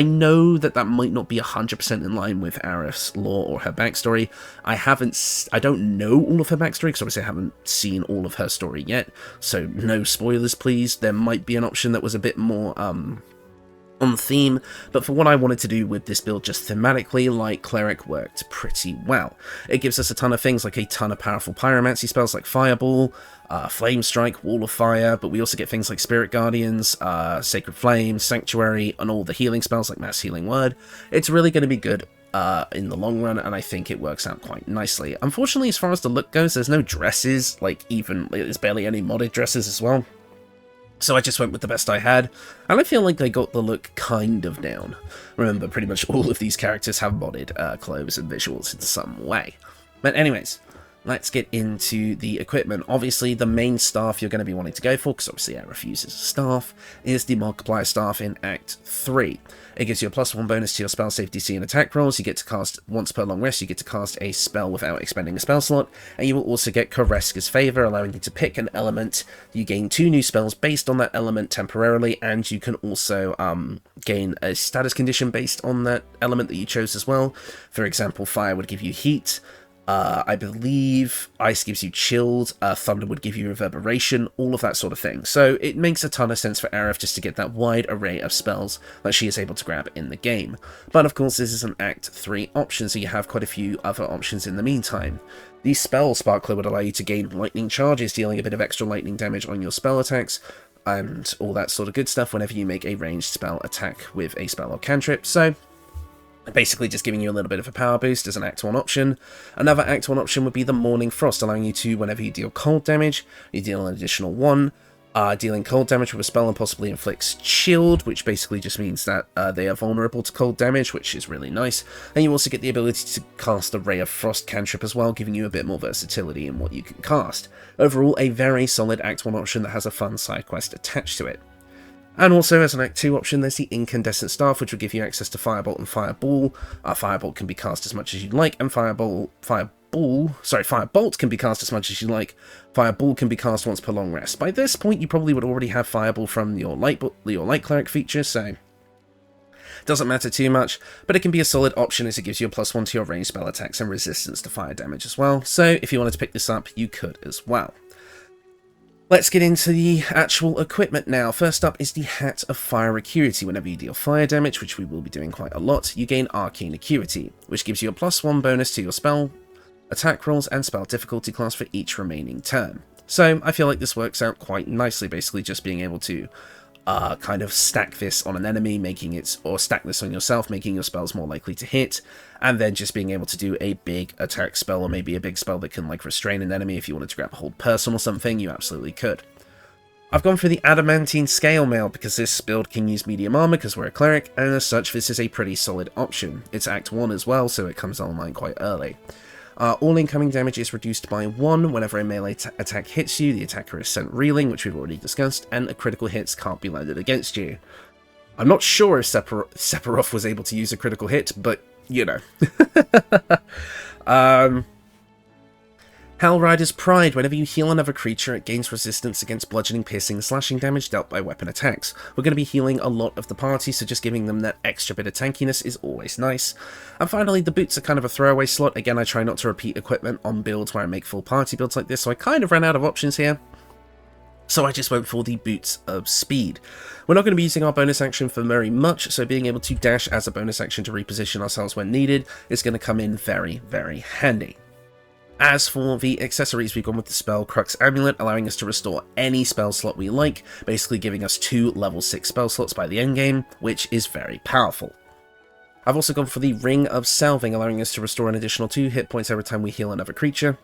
know that might not be 100% in line with Aerith's lore or her backstory. I don't know all of her backstory, because obviously I haven't seen all of her story yet, so no spoilers please. There might be an option that was a bit more on theme, but for what I wanted to do with this build just thematically, Light Cleric worked pretty well. It gives us a ton of things, like a ton of powerful pyromancy spells like Fireball, Flame Strike, Wall of Fire, but we also get things like Spirit Guardians, Sacred Flame, Sanctuary, and all the healing spells like Mass Healing Word. It's really going to be good in the long run, and I think it works out quite nicely. Unfortunately, as far as the look goes, there's no dresses, there's barely any modded dresses as well. So I just went with the best I had, and I feel like they got the look kind of down. Remember, pretty much all of these characters have modded clothes and visuals in some way. But anyways, let's get into the equipment. Obviously, the main staff you're going to be wanting to go for, because obviously Aerith uses a staff, is the Multiplier Staff in Act 3. It gives you a +1 bonus to your spell save DC and attack rolls. You get to cast, once per long rest, you get to cast a spell without expending a spell slot, and you will also get Koreska's Favor, allowing you to pick an element. You gain 2 new spells based on that element temporarily, and you can also gain a status condition based on that element that you chose as well. For example, Fire would give you Heat, I believe Ice gives you chilled, Thunder would give you reverberation, all of that sort of thing. So it makes a ton of sense for Aerith just to get that wide array of spells that she is able to grab in the game. But of course this is an Act 3 option, so you have quite a few other options in the meantime. The spell Sparkler would allow you to gain lightning charges, dealing a bit of extra lightning damage on your spell attacks, and all that sort of good stuff whenever you make a ranged spell attack with a spell or cantrip. So basically just giving you a little bit of a power boost as an Act 1 option. Another Act 1 option would be the Morning Frost, allowing you to, whenever you deal cold damage, you deal an additional 1. Dealing cold damage with a spell and possibly inflicts chilled, which basically just means that they are vulnerable to cold damage, which is really nice. And you also get the ability to cast a Ray of Frost cantrip as well, giving you a bit more versatility in what you can cast. Overall, a very solid Act 1 option that has a fun side quest attached to it. And also, as an Act 2 option, there's the Incandescent Staff, which will give you access to Firebolt and Fireball. Firebolt can be cast as much as you'd like, and Firebolt can be cast as much as you like. Fireball can be cast once per long rest. By this point, you probably would already have Fireball from your Light Cleric feature, so doesn't matter too much, but it can be a solid option as it gives you a +1 to your ranged spell attacks and resistance to fire damage as well, so if you wanted to pick this up, you could as well. Let's get into the actual equipment now. First up is the Hat of Fire Acuity. Whenever you deal fire damage, which we will be doing quite a lot, you gain Arcane Acuity, which gives you a +1 bonus to your spell attack rolls and spell difficulty class for each remaining turn. So I feel like this works out quite nicely, basically just being able to kind of stack this on an enemy, or stack this on yourself, making your spells more likely to hit, and then just being able to do a big attack spell, or maybe a big spell that can like restrain an enemy. If you wanted to grab a hold person or something, you absolutely could. I've gone for the Adamantine Scale Mail because this build can use medium armor because we're a cleric, and as such this is a pretty solid option. It's Act 1 as well, so it comes online quite early. All incoming damage is reduced by 1 whenever a melee attack hits you. The attacker is sent reeling, which we've already discussed, and critical hits can't be landed against you. I'm not sure if Sephiroth was able to use a critical hit, but, you know. Hellrider's Pride. Whenever you heal another creature, it gains resistance against bludgeoning, piercing, and slashing damage dealt by weapon attacks. We're going to be healing a lot of the party, so just giving them that extra bit of tankiness is always nice. And finally, the boots are kind of a throwaway slot. Again, I try not to repeat equipment on builds where I make full party builds like this, so I kind of ran out of options here. So I just went for the Boots of Speed. We're not going to be using our bonus action for very much, so being able to dash as a bonus action to reposition ourselves when needed is going to come in very, very handy. As for the accessories, we've gone with the spell Crux Amulet, allowing us to restore any spell slot we like, basically giving us 2 level 6 spell slots by the endgame, which is very powerful. I've also gone for the Ring of Salving, allowing us to restore an additional 2 hit points every time we heal another creature.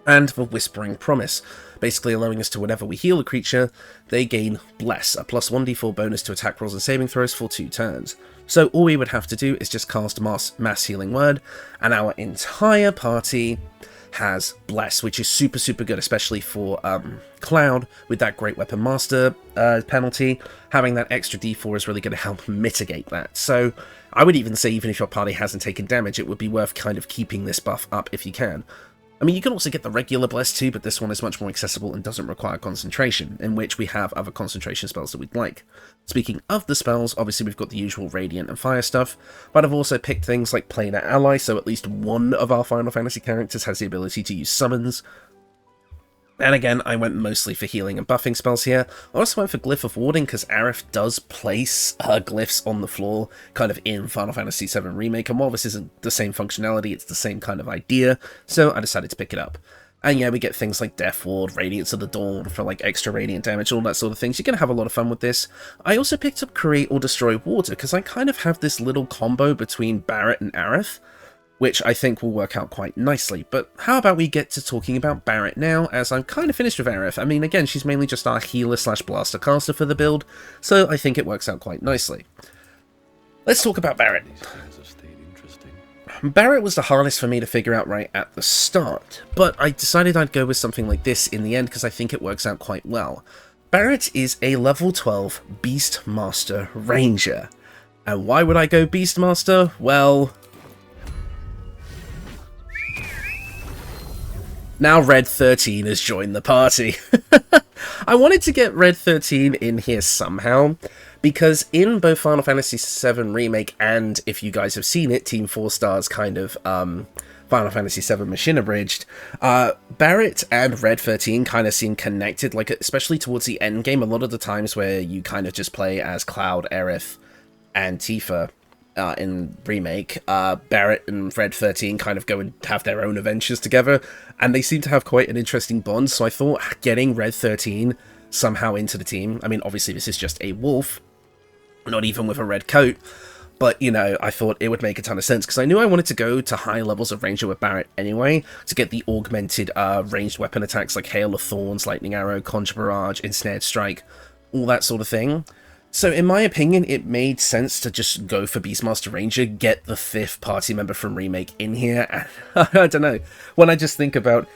And the Whispering Promise, basically allowing us to, whenever we heal a creature, they gain Bless, a +1d4 bonus to attack rolls and saving throws for 2 turns. So all we would have to do is just cast Mass Healing Word, and our entire party has Bless, which is super, super good, especially for Cloud, with that Great Weapon Master penalty. Having that extra d4 is really going to help mitigate that. So I would even say, even if your party hasn't taken damage, it would be worth kind of keeping this buff up if you can. I mean, you can also get the regular Bless too, but this one is much more accessible and doesn't require concentration, in which we have other concentration spells that we'd like. Speaking of the spells, obviously we've got the usual Radiant and Fire stuff, but I've also picked things like Planar Ally, so at least one of our Final Fantasy characters has the ability to use summons. And again, I went mostly for healing and buffing spells here. I also went for Glyph of Warding, because Aerith does place glyphs on the floor, kind of in Final Fantasy VII Remake, and while this isn't the same functionality, it's the same kind of idea, so I decided to pick it up. And yeah, we get things like Death Ward, Radiance of the Dawn for like extra radiant damage, all that sort of things. You're going to have a lot of fun with this. I also picked up Create or Destroy Water, because I kind of have this little combo between Barret and Aerith, which I think will work out quite nicely. But how about we get to talking about Barret now, as I'm kind of finished with Aerith. I mean, again, she's mainly just our healer/blaster caster for the build, so I think it works out quite nicely. Let's talk about Barret. Barret was the hardest for me to figure out right at the start, but I decided I'd go with something like this in the end because I think it works out quite well. Barret is a level 12 Beastmaster Ranger. And why would I go Beastmaster? Well, now Red 13 has joined the party. I wanted to get Red 13 in here somehow, because in both Final Fantasy VII Remake and, if you guys have seen it, Team 4 Star's kind of Final Fantasy VII Machine Abridged, Barret and Red 13 kind of seem connected, like especially towards the end game. A lot of the times where you kind of just play as Cloud, Aerith, and Tifa in Remake, Barret and Red 13 kind of go and have their own adventures together, and they seem to have quite an interesting bond, so I thought getting Red 13 somehow into the team, I mean, obviously this is just a wolf, not even with a red coat, but, you know, I thought it would make a ton of sense, because I knew I wanted to go to high levels of Ranger with Barret anyway, to get the augmented ranged weapon attacks like Hail of Thorns, Lightning Arrow, Conjure Barrage, Ensnared Strike, all that sort of thing. So in my opinion, it made sense to just go for Beastmaster Ranger, get the 5th party member from Remake in here, and I don't know, when I just think about,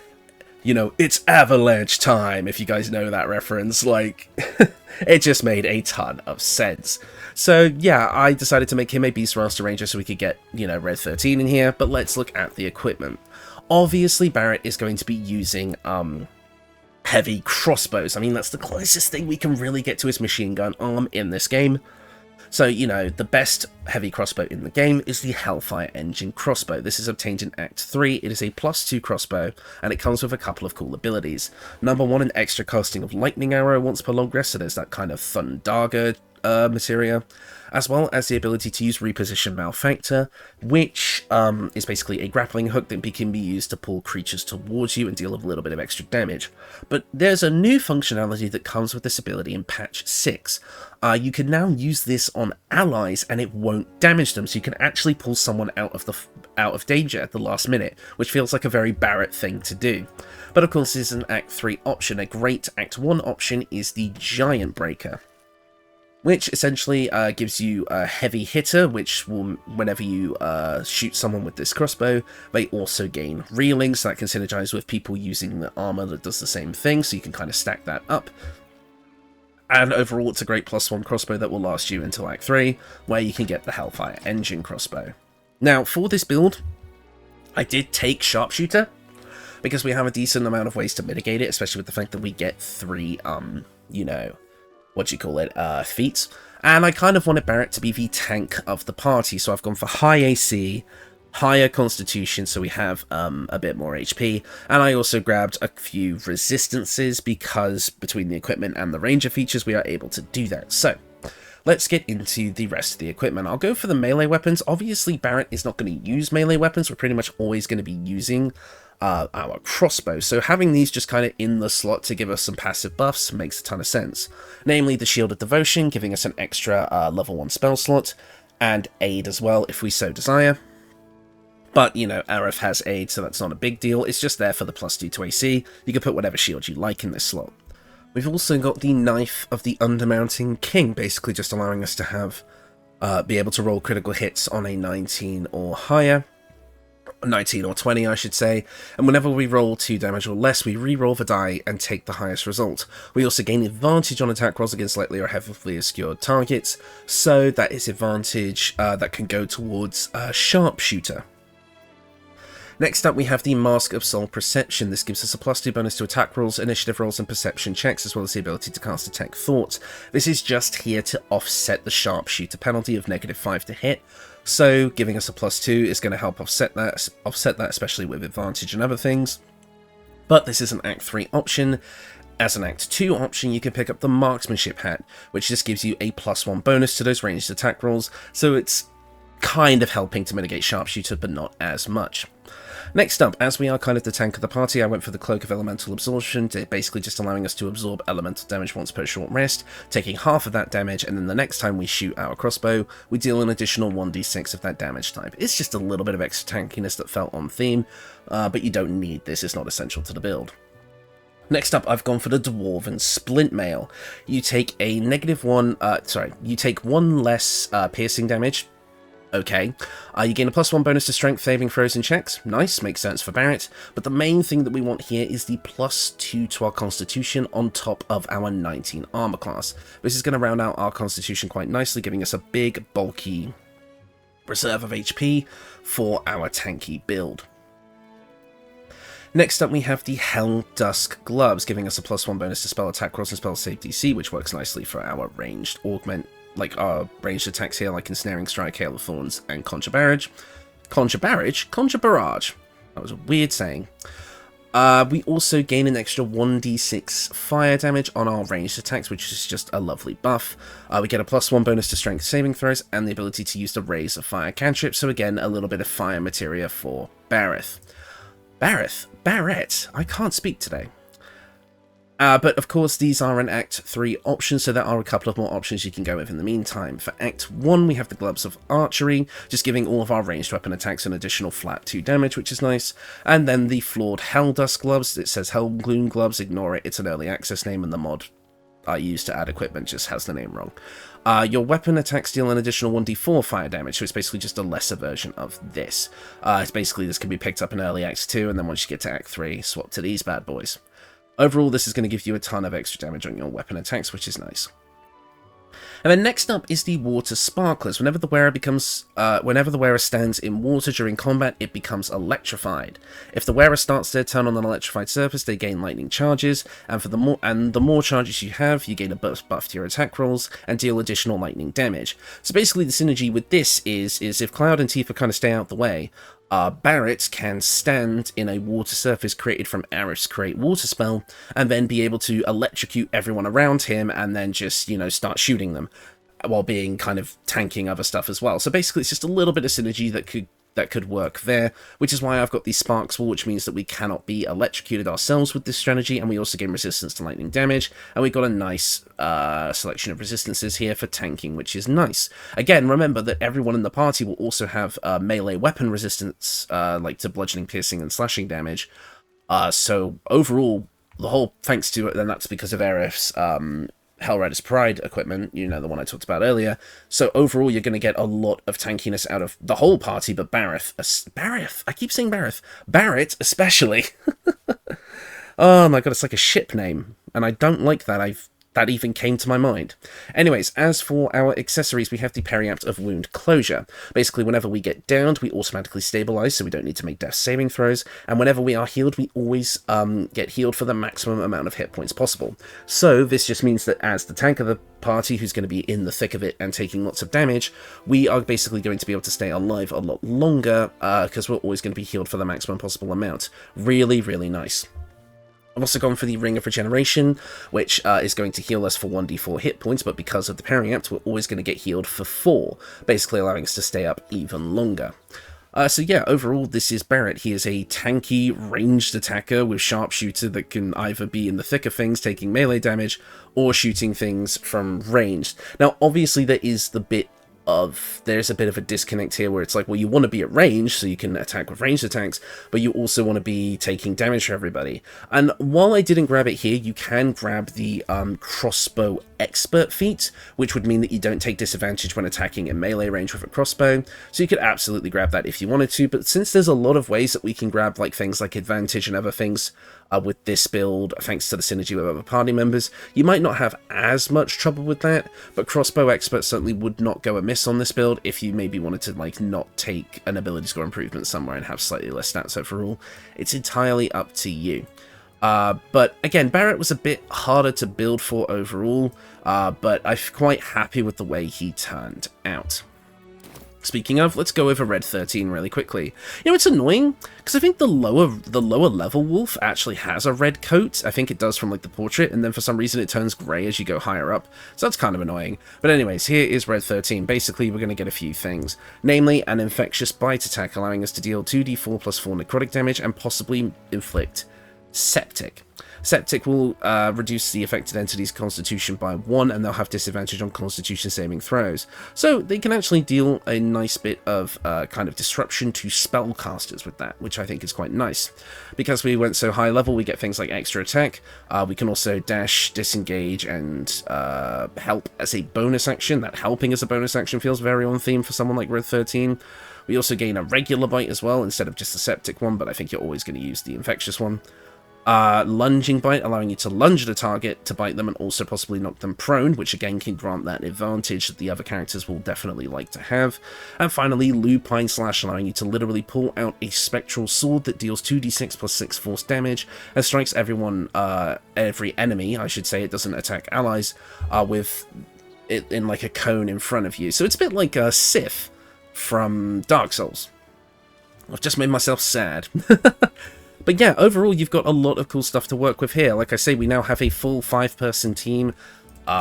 you know, it's Avalanche time, if you guys know that reference, like, it just made a ton of sense. So yeah, I decided to make him a Beastmaster Ranger so we could get, you know, Red 13 in here, but let's look at the equipment. Obviously, Barret is going to be using, heavy crossbows. I mean, that's the closest thing we can really get to his machine gun arm in this game. So, you know, the best heavy crossbow in the game is the Hellfire Engine crossbow. This is obtained in Act 3, it is a +2 crossbow, and it comes with a couple of cool abilities. Number 1, an extra casting of Lightning Arrow once per long rest, so there's that kind of Thundaga materia, as well as the ability to use Reposition Malefactor, which is basically a grappling hook that can be used to pull creatures towards you and deal a little bit of extra damage. But there's a new functionality that comes with this ability in patch 6. You can now use this on allies and it won't damage them, so you can actually pull someone out of danger at the last minute, which feels like a very Barret thing to do. But of course, this is an Act 3 option. A great Act 1 option is the Giant Breaker, which essentially gives you a heavy hitter, which will, whenever you shoot someone with this crossbow, they also gain reeling, so that can synergize with people using the armor that does the same thing, so you can kind of stack that up. And overall, it's a great +1 crossbow that will last you until Act 3, where you can get the Hellfire Engine crossbow. Now, for this build, I did take Sharpshooter, because we have a decent amount of ways to mitigate it, especially with the fact that we get 3, you know, feats, and I kind of wanted Barret to be the tank of the party, so I've gone for high AC, higher constitution, so we have a bit more HP, and I also grabbed a few resistances, because between the equipment and the ranger features we are able to do that. So let's get into the rest of the equipment. I'll go for the melee weapons. Obviously Barret is not going to use melee weapons, we're pretty much always going to be using our crossbow, so having these just kind of in the slot to give us some passive buffs makes a ton of sense. Namely, the Shield of Devotion, giving us an extra level 1 spell slot, and Aid as well, if we so desire. But, you know, Aerith has Aid, so that's not a big deal, it's just there for the +2 to AC. You can put whatever shield you like in this slot. We've also got the Knife of the Undermounting King, basically just allowing us to have, be able to roll critical hits on a 19 or higher. 19 or 20, I should say, and whenever we roll 2 damage or less, we re-roll the die and take the highest result. We also gain advantage on attack rolls against lightly or heavily obscured targets, so that is advantage that can go towards Sharpshooter. Next up, we have the Mask of Soul Perception. This gives us a +2 bonus to attack rolls, initiative rolls, and perception checks, as well as the ability to cast Detect Thoughts. This is just here to offset the Sharpshooter penalty of -5 to hit, so giving us a +2 is going to help offset that, especially with advantage and other things. But this is an Act 3 option. As an Act 2 option, you can pick up the Marksmanship Hat, which just gives you a +1 bonus to those ranged attack rolls, so it's kind of helping to mitigate Sharpshooter, but not as much. Next up, as we are kind of the tank of the party, I went for the Cloak of Elemental Absorption, basically just allowing us to absorb elemental damage once per short rest, taking half of that damage, and then the next time we shoot our crossbow, we deal an additional 1d6 of that damage type. It's just a little bit of extra tankiness that felt on theme, but you don't need this, it's not essential to the build. Next up, I've gone for the Dwarven Splint Mail. You take a you take 1 less piercing damage. Okay, you gain a +1 bonus to strength, saving throws, and checks. Nice, makes sense for Barret. But the main thing that we want here is the +2 to our constitution on top of our 19 armor class. This is going to round out our constitution quite nicely, giving us a big, bulky reserve of HP for our tanky build. Next up, we have the Hell Dusk Gloves, giving us a +1 bonus to spell attack rolls and spell save DC, which works nicely for our ranged augment like our ranged attacks here, like Ensnaring Strike, Hail of Thorns, and Conjure Barrage. Conjure Barrage? Conjure Barrage. That was a weird saying. We also gain an extra 1d6 fire damage on our ranged attacks, which is just a lovely buff. We get a +1 bonus to strength saving throws, and the ability to use the Raise of Fire cantrip, so again, a little bit of fire materia for Barret. Barret, I can't speak today. But of course, these are an Act 3 option, so there are a couple of more options you can go with in the meantime. For Act 1, we have the Gloves of Archery, just giving all of our ranged weapon attacks an additional flat 2 damage, which is nice. And then the Flawed Helldust Gloves, it says Hellgloom Gloves, ignore it, it's an early access name, and the mod I used to add equipment just has the name wrong. Your weapon attacks deal an additional 1d4 fire damage, so it's basically just a lesser version of this. It's basically, this can be picked up in early Act 2, and then once you get to Act 3, swap to these bad boys. Overall, this is going to give you a ton of extra damage on your weapon attacks, which is nice. And then next up is the Water Sparklers. Whenever the wearer stands in water during combat, it becomes electrified. If the wearer starts their turn on an electrified surface, they gain lightning charges, and the more charges you have, you gain a buff to your attack rolls and deal additional lightning damage. So basically, the synergy with this is if Cloud and Tifa kind of stay out the way, Barret can stand in a water surface created from Aerith's Create Water spell, and then be able to electrocute everyone around him, and then just, start shooting them, while being kind of tanking other stuff as well. So basically, it's just a little bit of synergy that could work there, which is why I've got the Sparks Wall, which means that we cannot be electrocuted ourselves with this strategy, and we also gain resistance to lightning damage, and we've got a nice selection of resistances here for tanking, which is nice. Again, remember that everyone in the party will also have melee weapon resistance, like to bludgeoning, piercing, and slashing damage. So overall, the whole thanks to it, and that's because of Aerith's Hellrider's Pride equipment, the one I talked about earlier. So overall, you're going to get a lot of tankiness out of the whole party, but Barret, I keep saying Barret especially. Oh my god, it's like a ship name, and I don't like that. That even came to my mind. Anyways, as for our accessories, we have the Periapt of Wound Closure. Basically, whenever we get downed, we automatically stabilize, so we don't need to make death saving throws, and whenever we are healed, we always get healed for the maximum amount of hit points possible. So this just means that as the tank of the party, who's going to be in the thick of it and taking lots of damage, we are basically going to be able to stay alive a lot longer, because we're always going to be healed for the maximum possible amount. Really, really nice. I've also gone for the Ring of Regeneration, which is going to heal us for 1d4 hit points, but because of the Periapt, we're always going to get healed for 4, basically allowing us to stay up even longer. So yeah, overall, this is Barret. He is a tanky, ranged attacker with Sharpshooter that can either be in the thick of things, taking melee damage, or shooting things from range. Now, obviously, there's a bit of a disconnect here where it's like, well, you want to be at range so you can attack with ranged attacks, but you also want to be taking damage for everybody. And while I didn't grab it here, you can grab the crossbow expert feat, which would mean that you don't take disadvantage when attacking in melee range with a crossbow, so you could absolutely grab that if you wanted to. But since there's a lot of ways that we can grab like things like advantage and other things with this build, thanks to the synergy with other party members, you might not have as much trouble with that, but crossbow expert certainly would not go amiss on this build if you maybe wanted to like not take an ability score improvement somewhere and have slightly less stats overall. It's entirely up to you. But again, Barret was a bit harder to build for overall, but I'm quite happy with the way he turned out. Speaking of, let's go over Red 13 really quickly. It's annoying, because I think the lower level wolf actually has a red coat. I think it does from like the portrait, and then for some reason it turns grey as you go higher up, so that's kind of annoying. But anyways, here is Red 13. Basically, we're going to get a few things. Namely, an Infectious Bite attack, allowing us to deal 2d4 plus 4 necrotic damage, and possibly inflict Septic. Septic will reduce the affected entity's constitution by 1, and they'll have disadvantage on constitution saving throws. So they can actually deal a nice bit of kind of disruption to spellcasters with that, which I think is quite nice. Because we went so high level, we get things like extra attack. We can also dash, disengage, and help as a bonus action. That helping as a bonus action feels very on theme for someone like Red 13. We also gain a regular bite as well, instead of just the septic one, but I think you're always going to use the infectious one. Lunging bite, allowing you to lunge at a target to bite them and also possibly knock them prone, which again can grant that advantage that the other characters will definitely like to have. And finally, Lupine Slash, allowing you to literally pull out a spectral sword that deals 2d6 plus 6 force damage and strikes every enemy, I should say, it doesn't attack allies, with it in like a cone in front of you. So it's a bit like a Sith from Dark Souls. I've just made myself sad. But yeah, overall, you've got a lot of cool stuff to work with here. Like I say, we now have a full 5-person team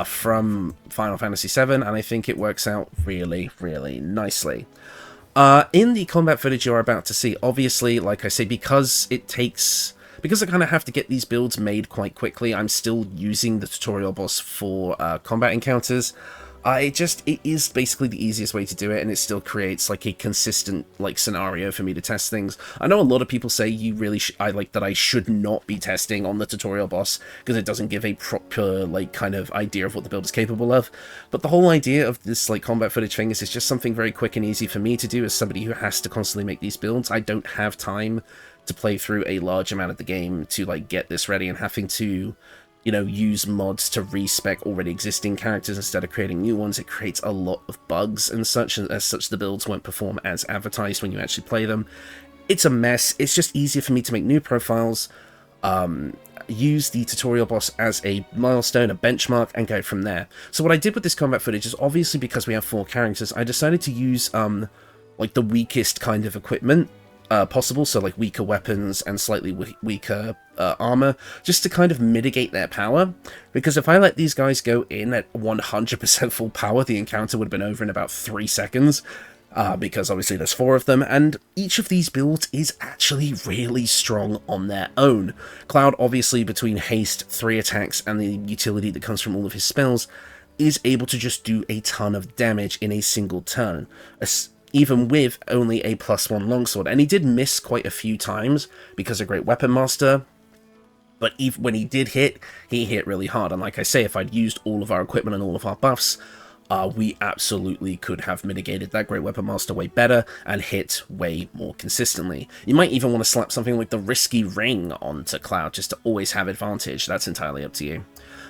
from Final Fantasy VII, and I think it works out really, really nicely. In the combat footage you're about to see, obviously, like I say, because I kind of have to get these builds made quite quickly, I'm still using the tutorial boss for combat encounters. It is basically the easiest way to do it, and it still creates like a consistent like scenario for me to test things. I know a lot of people say I should not be testing on the tutorial boss because it doesn't give a proper like kind of idea of what the build is capable of. But the whole idea of this like combat footage thing is it's just something very quick and easy for me to do as somebody who has to constantly make these builds. I don't have time to play through a large amount of the game to like get this ready, and having to use mods to respec already existing characters instead of creating new ones. It creates a lot of bugs and such, and as such the builds won't perform as advertised when you actually play them. It's a mess. It's just easier for me to make new profiles, use the tutorial boss as a milestone, a benchmark, and go from there. So what I did with this combat footage is, obviously because we have 4 characters, I decided to use like the weakest kind of equipment possible, so like weaker weapons and slightly weaker armor, just to kind of mitigate their power, because if I let these guys go in at 100% full power, the encounter would have been over in about 3 seconds, because obviously there's 4 of them, and each of these builds is actually really strong on their own. Cloud, obviously, between haste, 3 attacks, and the utility that comes from all of his spells, is able to just do a ton of damage in a single turn, even with only a +1 longsword. And he did miss quite a few times because of Great Weapon Master, but even when he did hit, he hit really hard. And like I say, if I'd used all of our equipment and all of our buffs, we absolutely could have mitigated that Great Weapon Master way better and hit way more consistently. You might even want to slap something like the Risky Ring onto Cloud just to always have advantage. That's entirely up to you.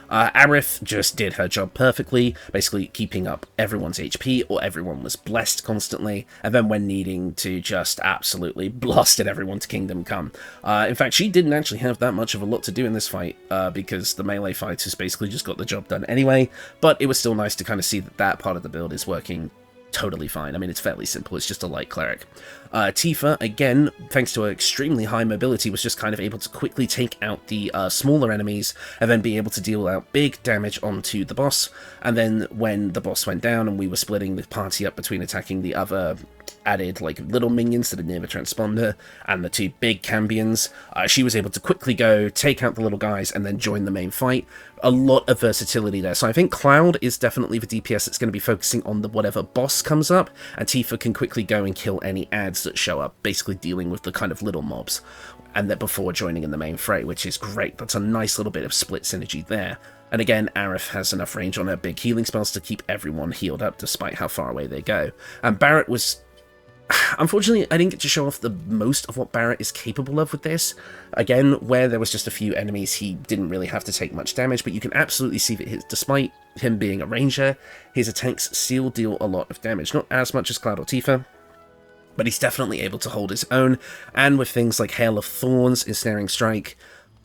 Aerith just did her job perfectly, basically keeping up everyone's HP, or everyone was blessed constantly, and then when needing to, just absolutely blasted everyone to Kingdom Come. In fact, she didn't actually have that much of a lot to do in this fight, because the melee fighters basically just got the job done anyway, but it was still nice to kind of see that that part of the build is working totally fine. I mean, it's fairly simple, it's just a light cleric. Tifa, again, thanks to her extremely high mobility, was just kind of able to quickly take out the smaller enemies, and then be able to deal out big damage onto the boss. And then when the boss went down and we were splitting the party up between attacking the other added like little minions that are near the transponder and the 2 big cambions, she was able to quickly go take out the little guys and then join the main fight. A lot of versatility there. So I think Cloud is definitely the DPS that's going to be focusing on the whatever boss comes up, and Tifa can quickly go and kill any adds that show up, basically dealing with the kind of little mobs, and that before joining in the main fray, which is great. That's a nice little bit of split synergy there. And again, Aerith has enough range on her big healing spells to keep everyone healed up despite how far away they go. And Barret was... Unfortunately, I didn't get to show off the most of what Barret is capable of with this. Again, where there was just a few enemies, he didn't really have to take much damage, but you can absolutely see that despite him being a ranger, his attacks still deal a lot of damage. Not as much as Cloud or Tifa, but he's definitely able to hold his own, and with things like Hail of Thorns, Ensnaring Strike,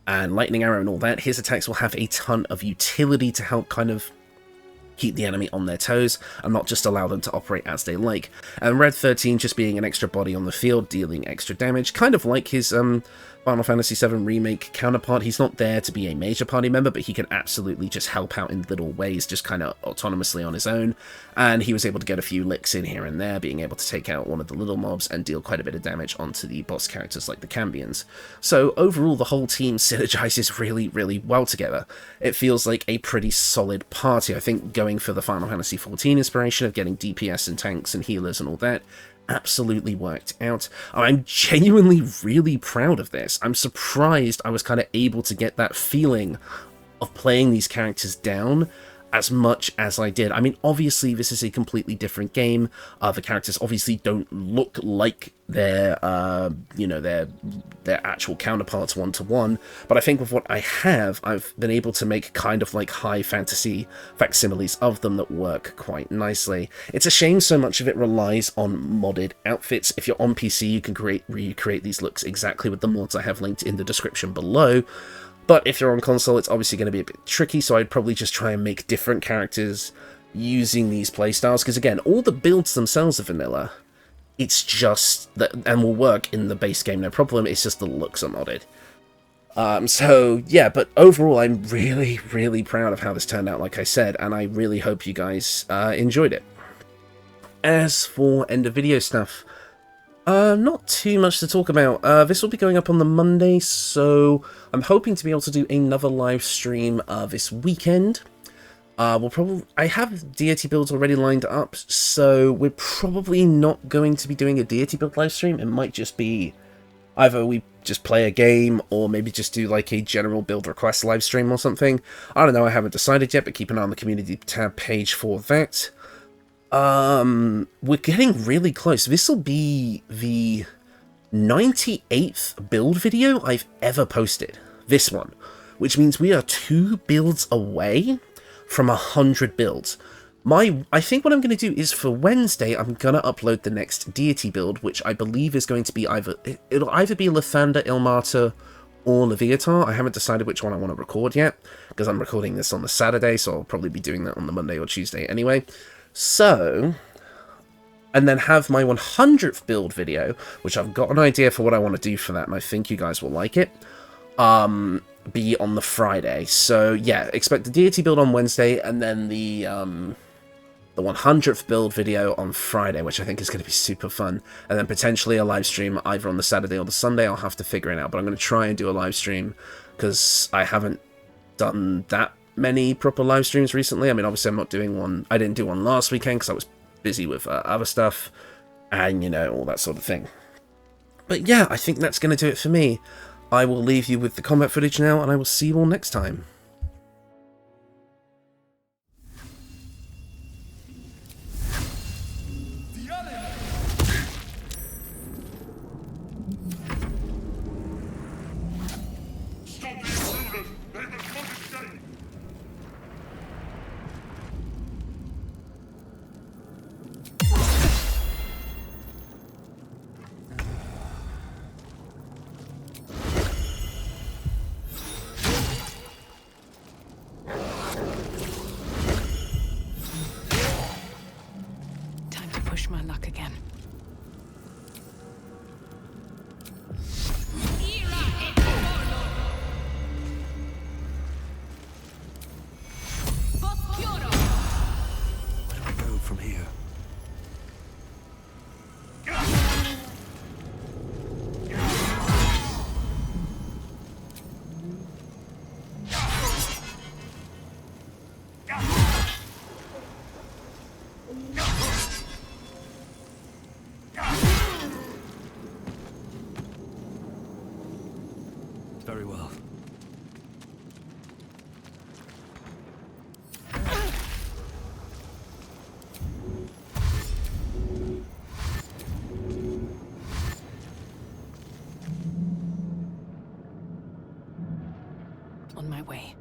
and Lightning Arrow and all that, his attacks will have a ton of utility to help kind of keep the enemy on their toes and not just allow them to operate as they like. And Red 13 just being an extra body on the field, dealing extra damage, kind of like his Final Fantasy VII Remake counterpart. He's not there to be a major party member, but he can absolutely just help out in little ways, just kind of autonomously on his own. And he was able to get a few licks in here and there, being able to take out one of the little mobs and deal quite a bit of damage onto the boss characters like the Cambions. So overall, the whole team synergizes really, really well together. It feels like a pretty solid party. I think going for the Final Fantasy XIV inspiration of getting DPS and tanks and healers and all that absolutely worked out. I'm genuinely really proud of this. I'm surprised I was kind of able to get that feeling of playing these characters down as much as I did. I mean, obviously this is a completely different game. The characters obviously don't look like their actual counterparts one-to-one, but I think with what I have, I've been able to make kind of like high fantasy facsimiles of them that work quite nicely. It's a shame so much of it relies on modded outfits. If you're on PC, you can recreate these looks exactly with the mods I have linked in the description below. But if you're on console, it's obviously going to be a bit tricky, so I'd probably just try and make different characters using these playstyles, because again, all the builds themselves are vanilla. It's just that, and will work in the base game, no problem, it's just the looks are modded. So, yeah, but overall, I'm really, really proud of how this turned out, like I said, and I really hope you guys enjoyed it. As for end of video stuff, not too much to talk about. This will be going up on the Monday, so I'm hoping to be able to do another live stream this weekend. I have deity builds already lined up, so we're probably not going to be doing a deity build live stream. It might just be either we just play a game, or maybe just do like a general build request live stream or something. I don't know, I haven't decided yet, but keep an eye on the community tab page for that. We're getting really close. This will be the 98th build video I've ever posted. This one. Which means we are 2 builds away from 100 builds. I think what I'm going to do is for Wednesday, I'm going to upload the next deity build, which I believe is going to be it'll either be Lathander, Ilmater, or Leviatar. I haven't decided which one I want to record yet, because I'm recording this on the Saturday, so I'll probably be doing that on the Monday or Tuesday anyway. So, and then have my 100th build video, which I've got an idea for what I want to do for that, and I think you guys will like it, be on the Friday. So, yeah, expect the deity build on Wednesday, and then the 100th build video on Friday, which I think is going to be super fun, and then potentially a live stream either on the Saturday or the Sunday. I'll have to figure it out, but I'm going to try and do a live stream, because I haven't done that many proper live streams recently. I mean, obviously I'm not doing one, I didn't do one last weekend because I was busy with other stuff, and, you know, all that sort of thing. But yeah, I think that's going to do it for me. I will leave you with the combat footage now, and I will see you all next time. My luck again. Where do we go from here? Very well. On my way.